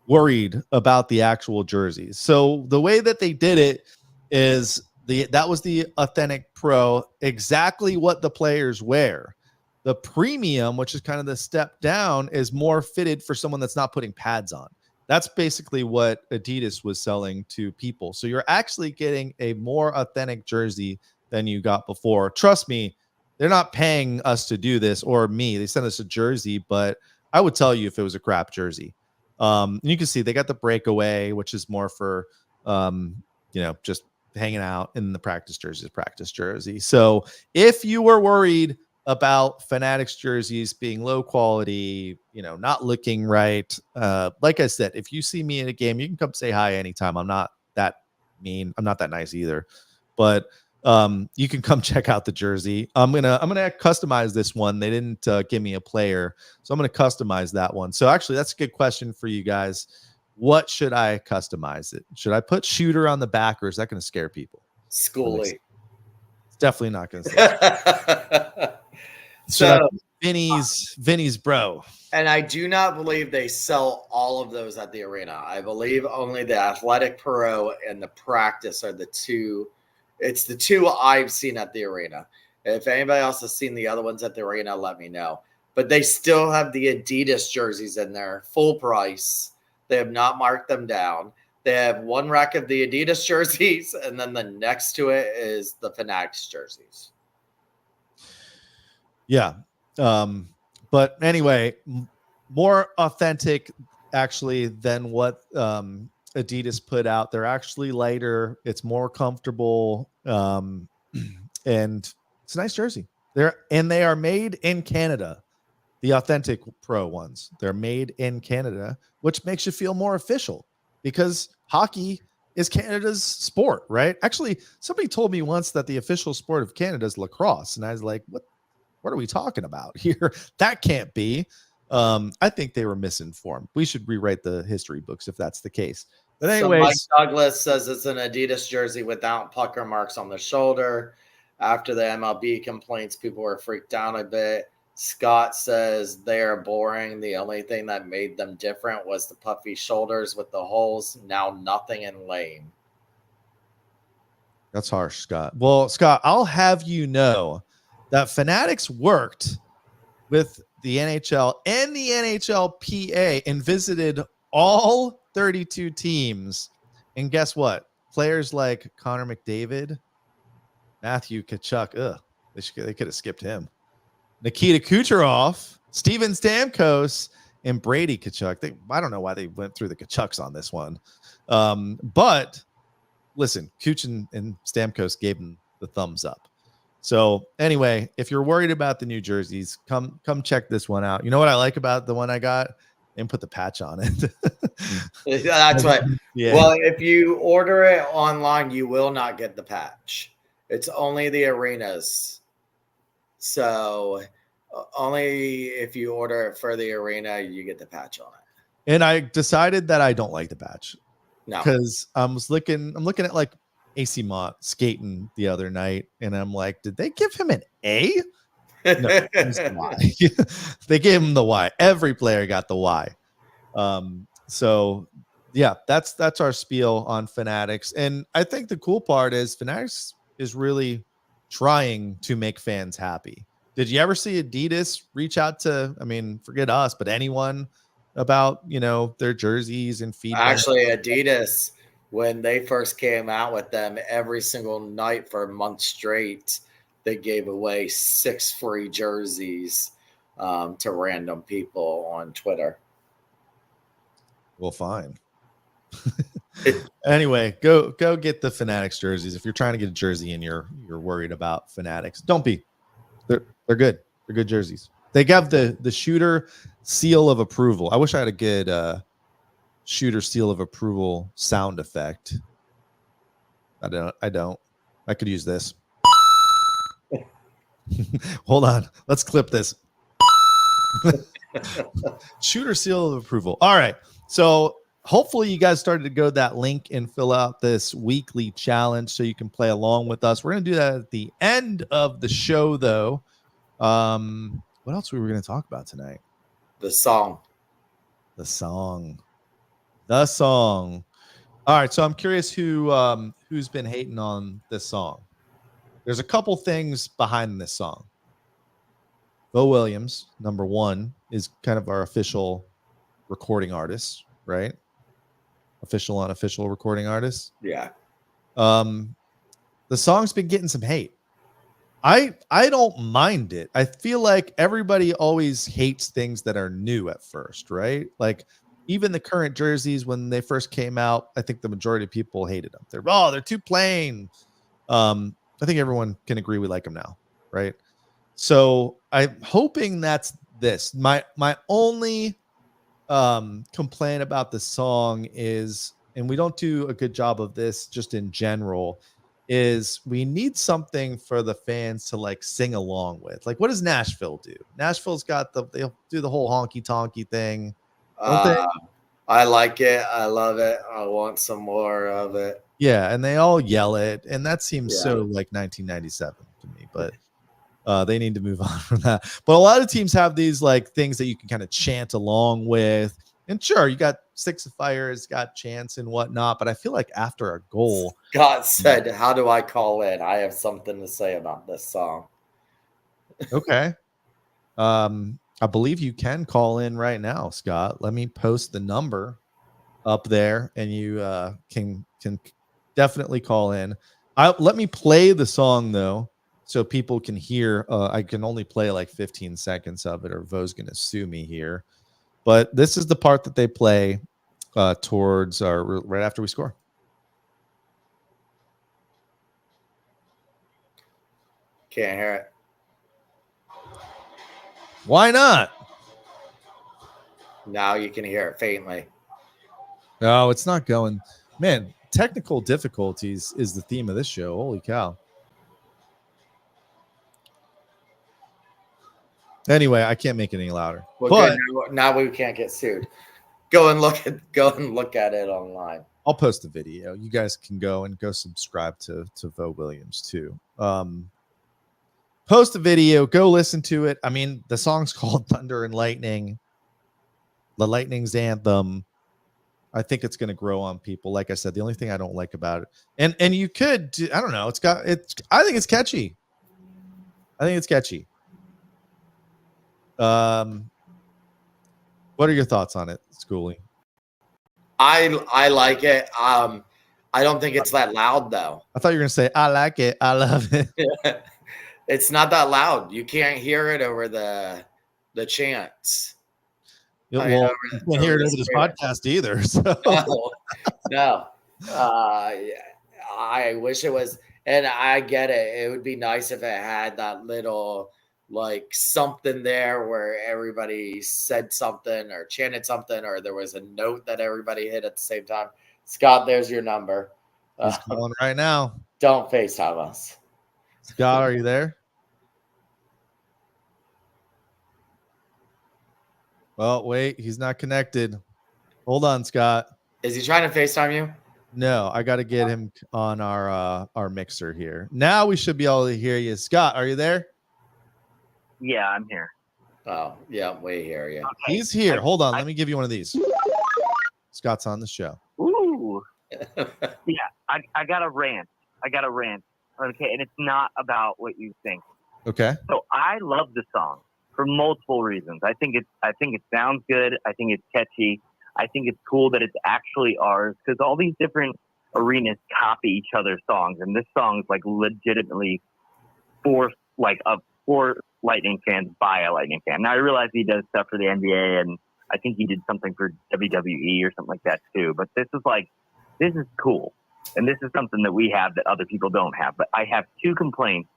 worried about the actual jerseys. So the way that they did it is that was the authentic pro, exactly what the players wear. The premium, which is kind of the step down, is more fitted for someone that's not putting pads on. That's basically what Adidas was selling to people. So you're actually getting a more authentic jersey than you got before. Trust me, they're not paying us to do this, or me. They sent us a jersey, but I would tell you if it was a crap jersey. You can see they got the breakaway, which is more for, just hanging out, in the practice jersey. So if you were worried about Fanatics jerseys being low quality, not looking right, like I said, if you see me in a game, you can come say hi anytime. I'm not that mean. I'm not that nice either, but you can come check out the jersey. I'm gonna customize this one. They didn't give me a player, so I'm gonna customize that one. So actually, that's a good question for you guys. What should I customize it? Should I put shooter on the back, or is that going to scare people? Schoolie. It's definitely not going to scare so Vinny's bro. And I do not believe they sell all of those at the arena. I believe only the Athletic Pro and the Practice are the two. It's the two I've seen at the arena. If anybody else has seen the other ones at the arena, let me know. But they still have the Adidas jerseys in there, full price. They have not marked them down. They have one rack of the Adidas jerseys, and then the next to it is the Fanatics jerseys. Yeah. But anyway, more authentic actually than what Adidas put out. They're actually lighter. It's more comfortable. And it's a nice jersey. They are made in Canada. The authentic pro ones, they're made in Canada, which makes you feel more official, because hockey is Canada's sport, right? Actually, somebody told me once that the official sport of Canada is lacrosse. And I was like, what are we talking about here? That can't be. I think they were misinformed. We should rewrite the history books if that's the case. But anyways, so Mike Douglas says it's an Adidas jersey without pucker marks on the shoulder. After the MLB complaints, people were freaked out a bit. Scott says they are boring. The only thing that made them different was the puffy shoulders with the holes. Now nothing and lame. That's harsh, Scott. Well, Scott, I'll have you know that Fanatics worked with the NHL and the NHLPA and visited all 32 teams. And guess what? Players like Connor McDavid, Matthew Tkachuk, they could have skipped him. Nikita Kucherov, Steven Stamkos, and Brady Tkachuk. I don't know why they went through the Tkachuks on this one. But listen, Kuchen and Stamkos gave him the thumbs up. So anyway, if you're worried about the new jerseys, come check this one out. You know what I like about the one I got? And put the patch on it. That's right. Yeah. Well, if you order it online, you will not get the patch. It's only the arenas. So only if you order it for the arena, you get the patch on it. And I decided that I don't like the patch. No. Because I'm looking at like AC Mott skating the other night, and I'm like, did they give him an A? No, they gave him the Y. Every player got the Y. So yeah, that's our spiel on Fanatics. And I think the cool part is Fanatics is really trying to make fans happy. Did you ever see Adidas reach out to, I mean, forget us, but anyone about, their jerseys and feedback? Actually, Adidas, when they first came out with them, every single night for a month straight, they gave away 6 free jerseys to random people on Twitter. Well, fine. Anyway, go get the Fanatics jerseys. If you're trying to get a jersey and you're worried about Fanatics, don't be. They're good. They're good jerseys. They got the shooter seal of approval. I wish I had a good shooter seal of approval sound effect. I don't. I could use this. Hold on. Let's clip this. Shooter seal of approval. All right. So hopefully you guys started to go to that link and fill out this weekly challenge so you can play along with us. We're going to do that at the end of the show, though. What else were we going to talk about tonight? The song. All right. So I'm curious who's been hating on this song. There's a couple things behind this song. Bo Williams, number one, is kind of our official recording artist, right? Official, unofficial recording artist. Yeah. The song's been getting some hate. I don't mind it. I feel like everybody always hates things that are new at first, right? Like even the current jerseys, when they first came out, I think the majority of people hated them. They're too plain. I think everyone can agree we like them now, right? So I'm hoping that's this. My only complaint about the song is, and we don't do a good job of this just in general, is we need something for the fans to like sing along with. Like, what does Nashville do? Nashville's got they'll do the whole honky tonky thing. I like it. I love it. I want some more of it. Yeah, and they all yell it, and that seems so like 1997 to me, but they need to move on from that. But a lot of teams have these like things that you can kind of chant along with. And sure, you got Six of Fire, it's got chants and whatnot, but I feel like after a goal, Scott said, "How do I call in? I have something to say about this song." Okay. I believe you can call in right now, Scott. Let me post the number up there, and you can definitely call in. Let me play the song though, so people can hear. I can only play like 15 seconds of it, or Vo's going to sue me here. But this is the part that they play towards right after we score. Can't hear it. Why not? Now you can hear it faintly. No, it's not going. Man, technical difficulties is the theme of this show. Holy cow. Anyway, I can't make it any louder. Well, but good. Now we can't get sued. Go and look at it online. I'll post the video. You guys can go subscribe to Vo Williams too. Post the video, go listen to it. I mean, the song's called Thunder and Lightning, the Lightning's anthem. I think it's going to grow on people. Like I said, the only thing I don't like about it, and you could, I don't know. I think it's catchy. What are your thoughts on it, Schoolie? I like it. I don't think it's that loud though. I thought you were gonna say I like it, I love it. It's not that loud. You can't hear it over the chants. Yeah, I mean, well, you can't hear it over this screen. podcast either. So No. I wish it was, and I get it. It would be nice if it had that little like something there where everybody said something or chanted something, or there was a note that everybody hit at the same time. Scott, there's your number. he's calling right now. Don't FaceTime us. Scott, are you there? Well, wait, he's not connected. Hold on, Scott. Is he trying to FaceTime you? No, I got to get him on our mixer here. Now we should be able to hear you. Scott, are you there? Yeah, I'm here. Oh, yeah, we hear you. Okay. He's here. Hold on. Let me give you one of these. Scott's on the show. Ooh. Yeah, I got a rant. Okay, and it's not about what you think. Okay. So I love the song for multiple reasons. I think it sounds good. I think it's catchy. I think it's cool that it's actually ours, because all these different arenas copy each other's songs, and this song's like legitimately for Lightning fans by a Lightning fan. Now I realize he does stuff for the NBA, and I think he did something for WWE or something like that too. But this is cool, and this is something that we have that other people don't have. But I have two complaints,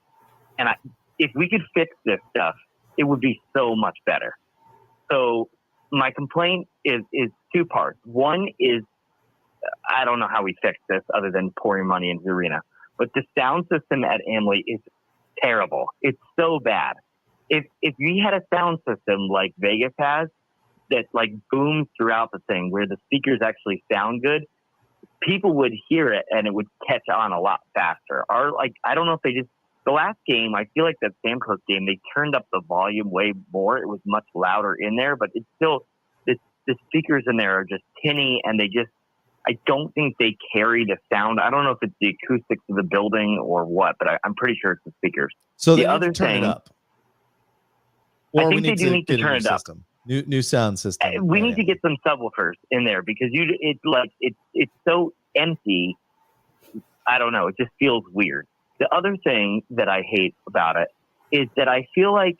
and if we could fix this stuff, it would be so much better. So my complaint is two parts. One is, I don't know how we fix this other than pouring money into the arena, but the sound system at Amalie is terrible. It's so bad. If we had a sound system like Vegas has that like booms throughout the thing, where the speakers actually sound good, people would hear it and it would catch on a lot faster. Or like, I don't know if the last game, I feel like that Stamkos game, they turned up the volume way more. It was much louder in there, but it's still, the speakers in there are just tinny, and I don't think they carry the sound. I don't know if it's the acoustics of the building or what, but I'm pretty sure it's the speakers. So the they other need to turn thing, it up. I Or think they do need to turn it up. New sound system. We need to get some subwoofers in there, because it's so empty. I don't know. It just feels weird. The other thing that I hate about it is that I feel like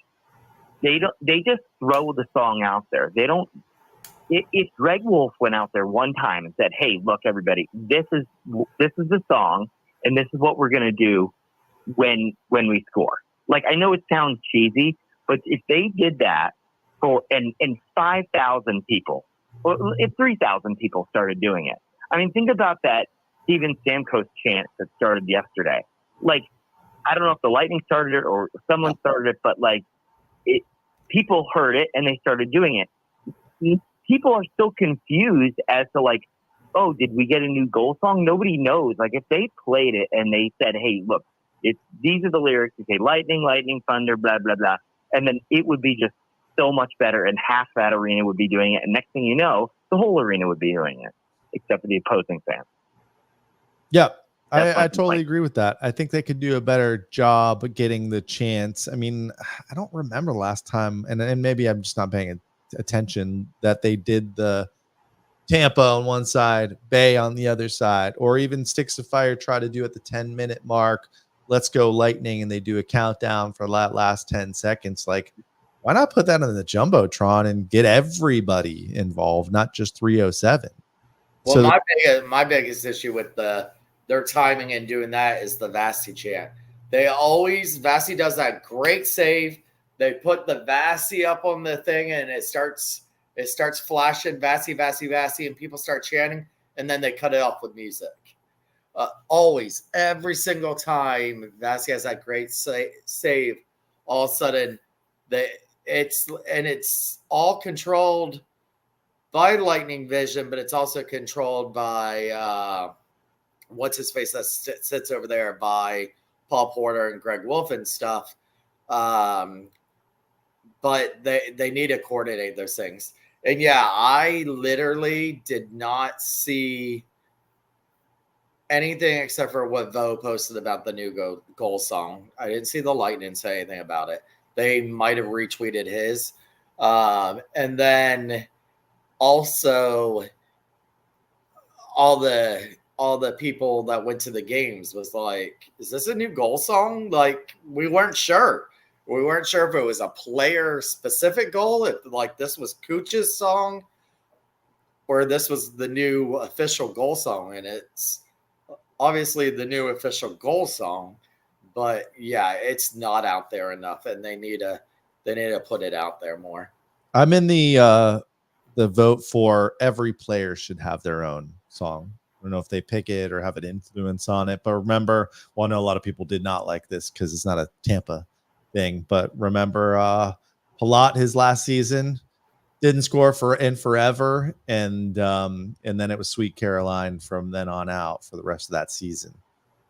they just throw the song out there. They don't. If Greg Wolf went out there one time and said, "Hey, look, everybody, this is the song, and this is what we're gonna do when we score." Like, I know it sounds cheesy, but if they did that and 5,000 people, or if 3,000 people started doing it, I mean, think about that Steven Stamkos chant that started yesterday. Like, I don't know if the Lightning started it or someone started it, but like, people heard it and they started doing it. People are still confused as to like, oh, did we get a new goal song? Nobody knows. Like, if they played it and they said, hey, look, these are the lyrics. You say lightning, lightning, thunder, blah, blah, blah. And then it would be just so much better, and half that arena would be doing it. And next thing you know, the whole arena would be doing it, except for the opposing fans. Yeah, I totally agree with that. I think they could do a better job getting the chance. I mean, I don't remember last time, and maybe I'm just not paying attention, that they did the Tampa on one side, Bay on the other side, or even Sticks of Fire try to do at the 10-minute mark, let's go Lightning, and they do a countdown for that last 10 seconds. Like, why not put that on the Jumbotron and get everybody involved, not just 307? Well, So my biggest issue with their timing and doing that is the Vasi chant. Vasi does that great save. They put the Vasi up on the thing, and it starts flashing Vasi, Vasi, Vasi, and people start chanting, and then they cut it off with music. Always, every single time Vasi has that great save, all of a sudden it's all controlled by Lightning Vision, but it's also controlled by what's his face that sits over there by Paul Porter and Greg Wolf and stuff. But they need to coordinate those things. And yeah, I literally did not see anything except for what Vo posted about the new goal song. I didn't see the Lightning say anything about it. They might have retweeted his, And then also all the people that went to the games was like, is this a new goal song? Like, we weren't sure. We weren't sure if it was a player specific goal, if like this was Cooch's song, or this was the new official goal song. And it's obviously the new official goal song, but yeah, it's not out there enough, and they need to put it out there more. I'm in the vote for every player should have their own song. I don't know if they pick it or have an influence on it, but remember, well, I know a lot of people did not like this because it's not a Tampa thing, but remember Palat, his last season, didn't score in forever, and then it was Sweet Caroline from then on out for the rest of that season.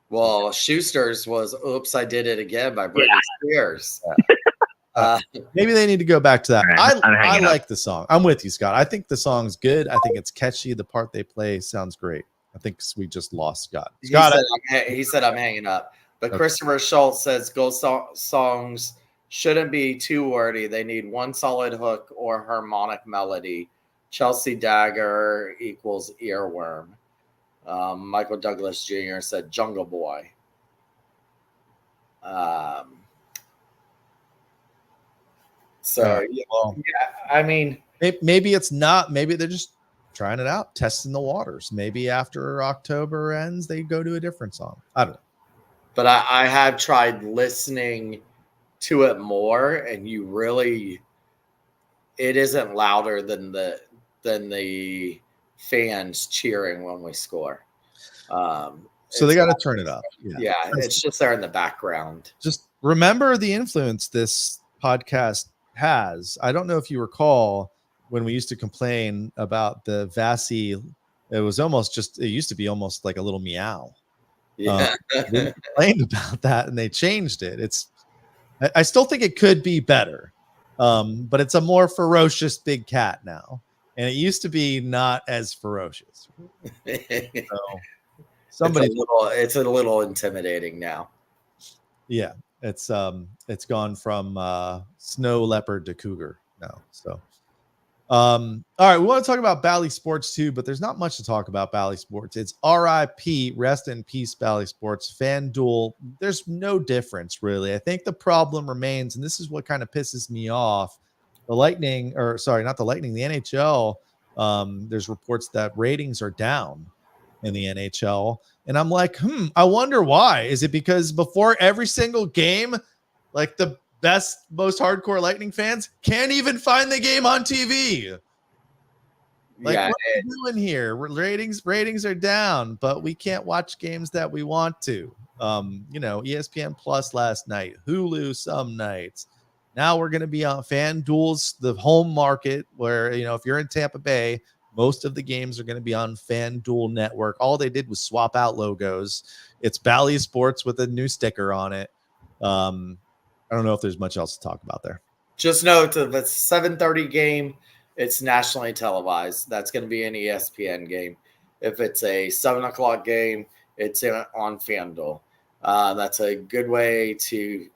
Well, Schuster's was "Oops, I Did It Again" by Britney Spears. Maybe they need to go back to that. Right, I like the song. I'm with you, Scott. I think the song's good. I think it's catchy. The part they play sounds great. I think we just lost Scott. Scott, he said I'm hanging up. But okay. Christopher Schultz says goal songs shouldn't be too wordy. They need one solid hook or harmonic melody. Chelsea Dagger equals earworm. Michael Douglas Jr. said Jungle Boy. So, yeah, I mean, maybe it's not. Maybe they're just trying it out, testing the waters. Maybe after October ends, they go to a different song. I don't know. But I have tried listening to it more, and it isn't louder than the fans cheering when we score. So they got to turn it up. Yeah, it's just there in the background. Just remember the influence this podcast has. I don't know if you recall when we used to complain about the Vasi. It used to be almost like a little meow. Yeah, we complained about that, and they changed it. I still think it could be better, but it's a more ferocious big cat now, and it used to be not as ferocious. So it's a little intimidating now. Yeah, it's gone from snow leopard to cougar now. So all right, we want to talk about Bally Sports too, but there's not much to talk about Bally Sports. It's RIP, rest in peace, Bally Sports. FanDuel, there's no difference really. I think the problem remains, and this is what kind of pisses me off. The Lightning, or sorry, not the Lightning, the NHL. There's reports that ratings are down in the NHL, and I'm like, I wonder why. Is it because before every single game, like the best, most hardcore Lightning fans can't even find the game on TV? Like, what are we doing here? Ratings are down, but we can't watch games that we want to. ESPN Plus last night, Hulu some nights. Now we're going to be on FanDuel's, the home market, where, if you're in Tampa Bay, most of the games are going to be on FanDuel Network. All they did was swap out logos. It's Bally Sports with a new sticker on it. I don't know if there's much else to talk about there. Just note if it's a 7:30 game, it's nationally televised. That's going to be an ESPN game. If it's a 7:00 game, it's on FanDuel. That's a good way to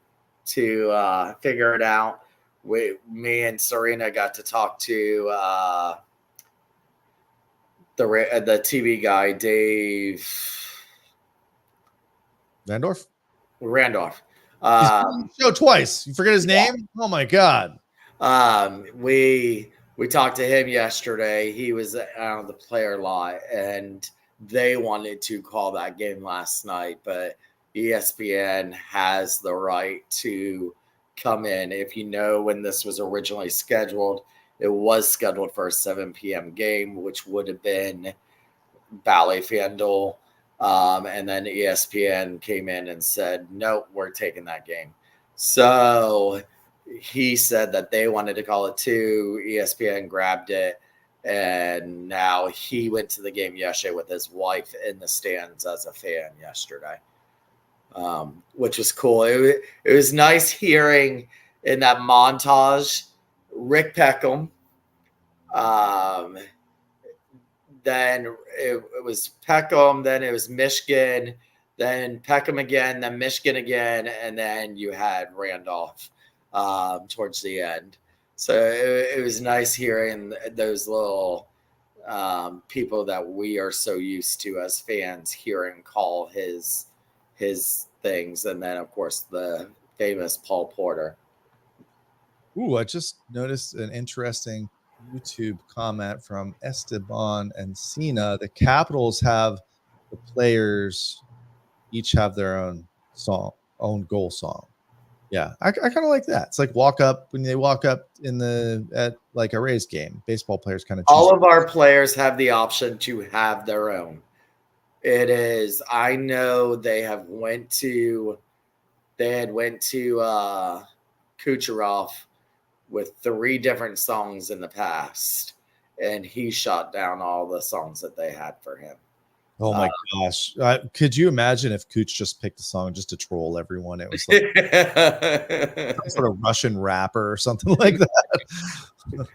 figure it out. Me and Serena got to talk to the TV guy, Dave Randolph. Show twice. You forget his name? Oh my God. We talked to him yesterday. He was on the player lot, and they wanted to call that game last night, but ESPN has the right to come in. If you know when this was originally scheduled, it was scheduled for a 7 p.m. game, which would have been Bally FanDuel. And then ESPN came in and said, nope, we're taking that game. So he said that they wanted to call it too. ESPN grabbed it. And now he went to the game yesterday with his wife in the stands as a fan yesterday, which was cool. It was nice hearing in that montage Rick Peckham. Then it was Peckham, then it was Michigan, then Peckham again, then Michigan again, and then you had Randolph towards the end. So it was nice hearing those little people that we are so used to as fans hearing call his things, and then of course the famous Paul Porter. Ooh, I just noticed an interesting YouTube comment from Esteban and Cena. The Capitals have the players each have their own own goal song. Yeah, I kind of like that. It's like walk up when they walk up at like a Rays game. Baseball players kind of choose. All of our players have the option to have their own. It is. I know they went to Kucherov with 3 different songs in the past, and he shot down all the songs that they had for him. Oh my gosh. Could you imagine if Cooch just picked a song just to troll everyone? It was like some sort of Russian rapper or something like that.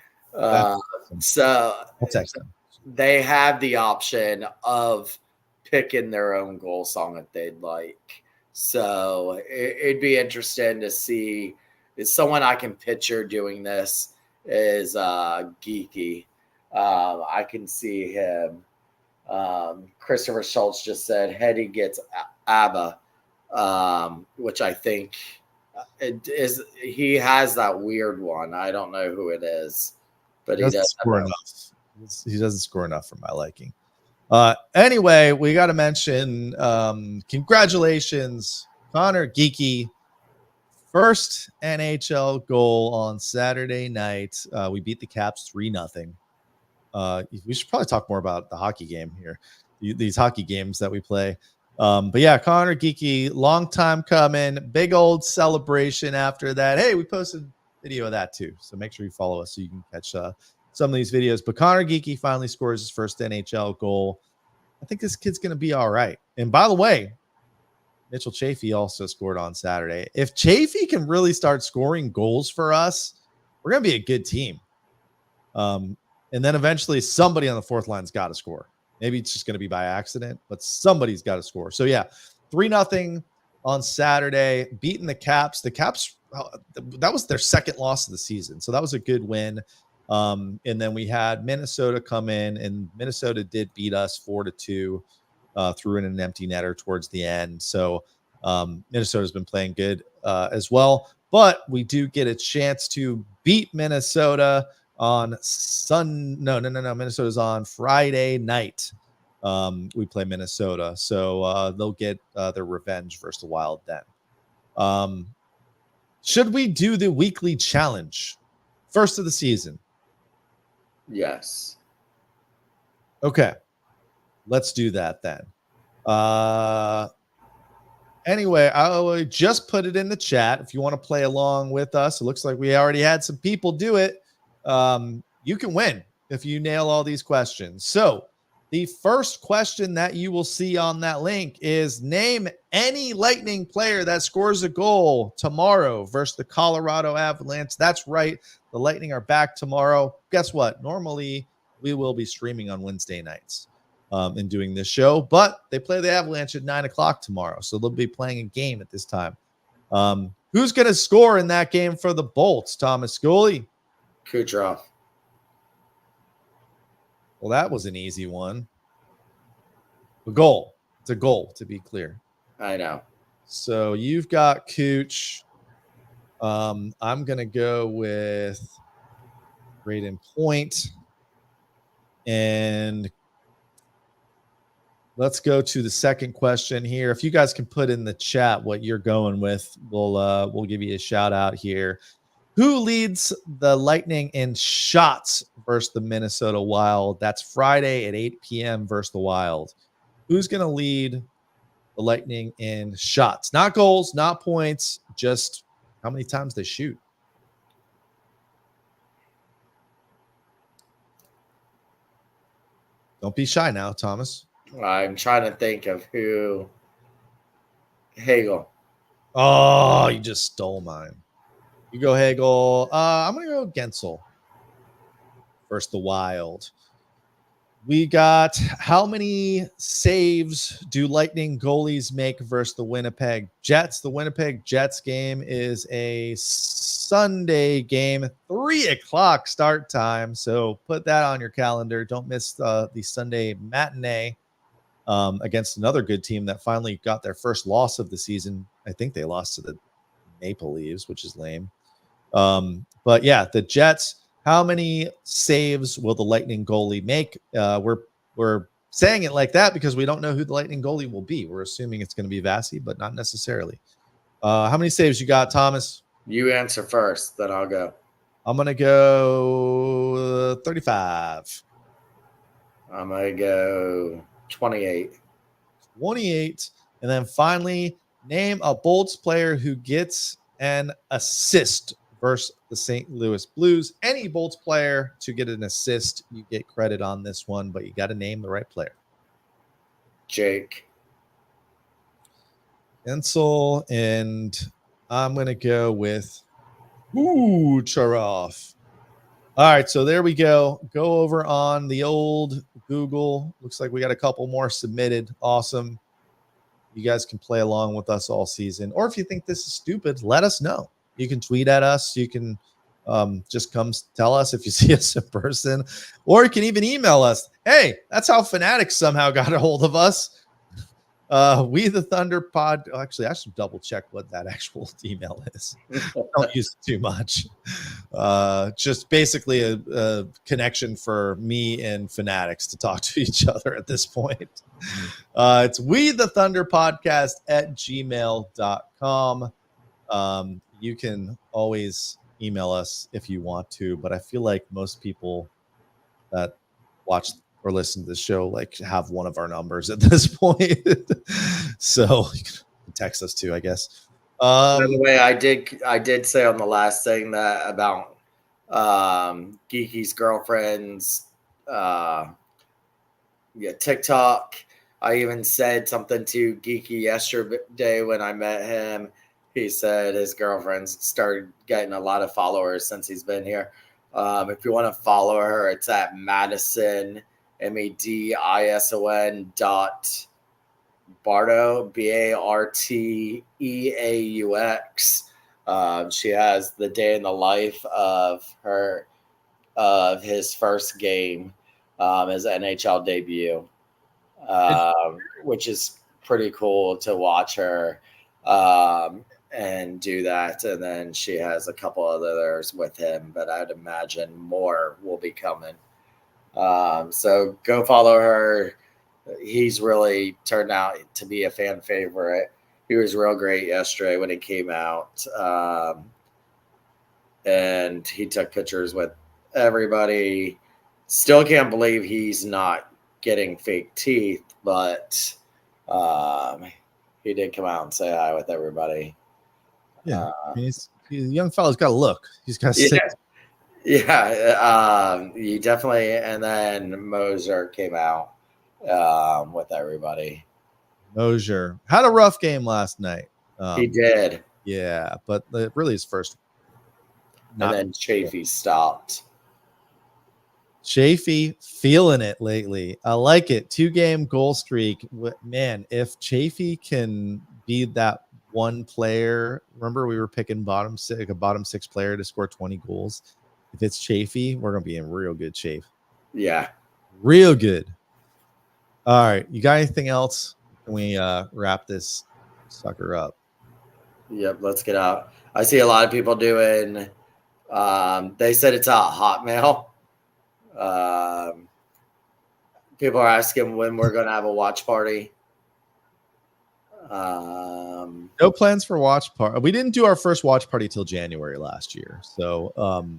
So I'll text them. They have the option of picking their own goal song that they'd like. So it'd be interesting to see. Is someone I can picture doing this is Geeky. I can see him. Christopher Schultz just said Hetty gets ABBA, which I think it is. He has that weird one. I don't know who it is, but he doesn't score enough. He doesn't score enough for my liking. Anyway, we got to mention congratulations, Connor Geeky. First NHL goal on Saturday night. We beat the Caps 3-0. We should probably talk more about the hockey game here, these hockey games that we play. But yeah, Connor Geeky, long time coming, big old celebration after that. Hey, we posted video of that too, so make sure you follow us so you can catch some of these videos. But Connor Geeky finally scores his first NHL goal. I think this kid's going to be all right. And by the way, Mitchell Chafee also scored on Saturday. If Chafee can really start scoring goals for us, we're going to be a good team. And then eventually somebody on the fourth line's got to score. Maybe it's just going to be by accident, but somebody's got to score. So yeah, 3-0 on Saturday, beating the Caps. The Caps, that was their second loss of the season. So that was a good win. And then we had Minnesota come in, and Minnesota did beat us 4-2. Threw in an empty netter towards the end. So Minnesota's been playing good as well. But we do get a chance to beat Minnesota on Minnesota's on Friday night. We play Minnesota. So they'll get their revenge versus the Wild then. Should we do the weekly challenge? First of the season. Yes. Okay. Let's do that then. Anyway, I just put it in the chat. If you want to play along with us, it looks like we already had some people do it. You can win if you nail all these questions. So the first question that you will see on that link is name any Lightning player that scores a goal tomorrow versus the Colorado Avalanche. That's right. The Lightning are back tomorrow. Guess what? Normally, we will be streaming on Wednesday nights. In doing this show, but they play the Avalanche at 9:00 tomorrow, so they'll be playing a game at this time. Who's going to score in that game for the Bolts? Thomas Scully, Kucherov. Well, that was an easy one. A goal. It's a goal, to be clear. I know. So you've got Cooch. I'm going to go with Braden Point, and let's go to the second question here. If you guys can put in the chat what you're going with, we'll give you a shout out here. Who leads the Lightning in shots versus the Minnesota Wild? That's Friday at 8 p.m. versus the Wild. Who's going to lead the Lightning in shots? Not goals, not points, just how many times they shoot. Don't be shy now, Thomas. I'm trying to think of who. Hagel. Oh, you just stole mine. You go Hagel. I'm going to go Gensel versus the Wild. We got how many saves do Lightning goalies make versus the Winnipeg Jets? The Winnipeg Jets game is a Sunday game, 3:00 start time. So put that on your calendar. Don't miss the Sunday matinee against another good team that finally got their first loss of the season. I think they lost to the Maple Leafs, which is lame. But yeah, the Jets. How many saves will the Lightning goalie make? We're saying it like that because we don't know who the Lightning goalie will be. We're assuming it's going to be Vasi, but not necessarily. How many saves you got, Thomas? You answer first, then I'll go. I'm going to go 35. I'm going to go 28. 28. And then finally, name a Bolts player who gets an assist versus the St. Louis Blues. Any Bolts player to get an assist, you get credit on this one, but you got to name the right player. Jake. Ensel, and I'm going to go with Kucherov. All right, so there we go. Go over on the old Google. Looks like we got a couple more submitted. Awesome. You guys can play along with us all season. Or if you think this is stupid, let us know. You can tweet at us. You can just come tell us if you see us in person. Or you can even email us. Hey, that's how Fanatics somehow got a hold of us. We the Thunder Pod. Actually, I should double check what that actual email is. Don't use it too much. Just basically a connection for me and Fanatics to talk to each other at this point. It's We the Thunder Podcast at gmail.com. You can always email us if you want to, but I feel like most people that watch or listen to the show like have one of our numbers at this point. So you can text us too, I guess. By the way, I did say on the last thing that about Geeky's girlfriend's TikTok. I even said something to Geeky yesterday when I met him. He said his girlfriend's started getting a lot of followers since he's been here. If you want to follow her, it's at Madison MEDISON Barteaux, BARTEAUX. She has the day in the life of his first game, his NHL debut, which is pretty cool to watch her and do that. And then she has a couple others with him, but I'd imagine more will be coming. So go follow her. He's really turned out to be a fan favorite. He was real great yesterday when he came out. And he took pictures with everybody. Still can't believe he's not getting fake teeth, but he did come out and say hi with everybody. Yeah, he's a young fella's got a look. He's got to sit. Yeah, you definitely. And then Moser came out with everybody. Moser had a rough game last night. He did. Yeah, but really his first. And then Chafee stopped. Chafee feeling it lately. I like it. 2-game goal streak. Man, if Chafee can be that one player, remember we were picking a bottom six player to score 20 goals. If it's Chafee, we're gonna be in real good shape. Yeah, real good. All right, you got anything else? Can we wrap this sucker up? Yep, let's get out. I see a lot of people doing. They said it's a Hotmail. People are asking when we're gonna have a watch party. No plans for watch party. We didn't do our first watch party till January last year. So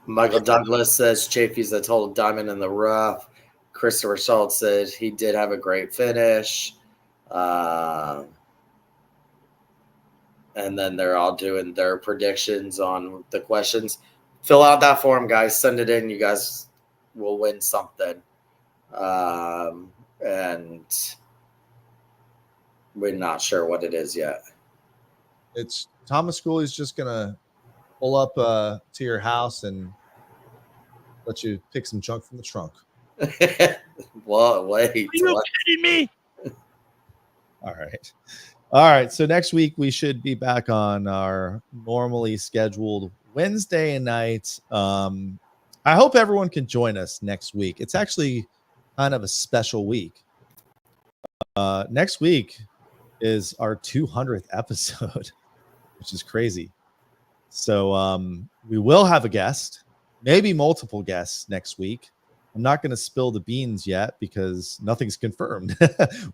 Michael Douglas says Chafee's a total diamond in the rough. Christopher Schultz said he did have a great finish. And then they're all doing their predictions on the questions. Fill out that form, guys. Send it in. You guys will win something. And we're not sure what it is yet. It's Thomas Schooley's just gonna pull up to your house and let you pick some junk from the trunk. Well, wait. Are you kidding me? All right. All right. So next week we should be back on our normally scheduled Wednesday night. I hope everyone can join us next week. It's actually kind of a special week. Next week is our 200th episode, which is crazy. So we will have a guest, maybe multiple guests next week. I'm not going to spill the beans yet because nothing's confirmed.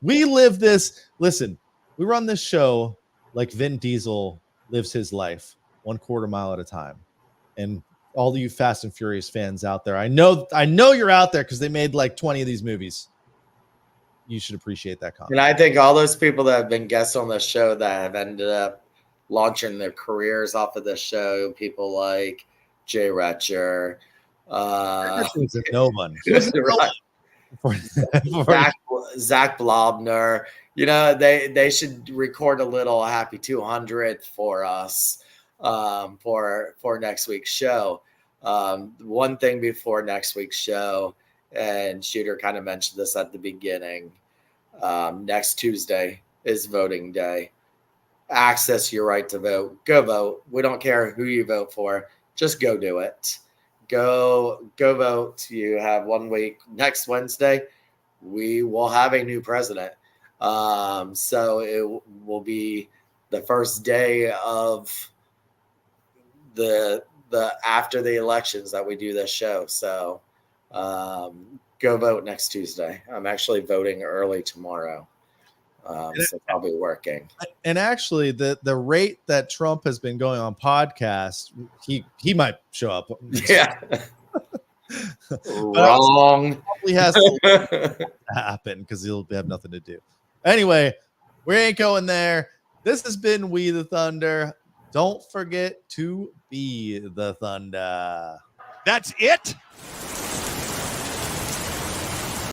We live this. Listen, we run this show like Vin Diesel lives his life, 1/4 mile at a time. And all you Fast and Furious fans out there, I know you're out there because they made like 20 of these movies. You should appreciate that comment. And I think all those people that have been guests on the show that have ended up launching their careers off of this show, people like Jay Retcher, no one. Zach Blobner. You know, they should record a little happy 200th for us for next week's show. One thing before next week's show, and Shooter kind of mentioned this at the beginning. Next Tuesday is voting day. Access your right to vote. Go vote. We don't care who you vote for. Just go do it. Go vote. You have 1 week. Next Wednesday, we will have a new president. So it will be the first day of the after the elections that we do this show. So go vote next Tuesday. I'm actually voting early tomorrow. So I'll be working. And actually, the rate that Trump has been going on podcasts, he might show up. Yeah. Wrong. Probably has to happen because he'll have nothing to do. Anyway, we ain't going there. This has been We the Thunder. Don't forget to be the Thunder. That's it?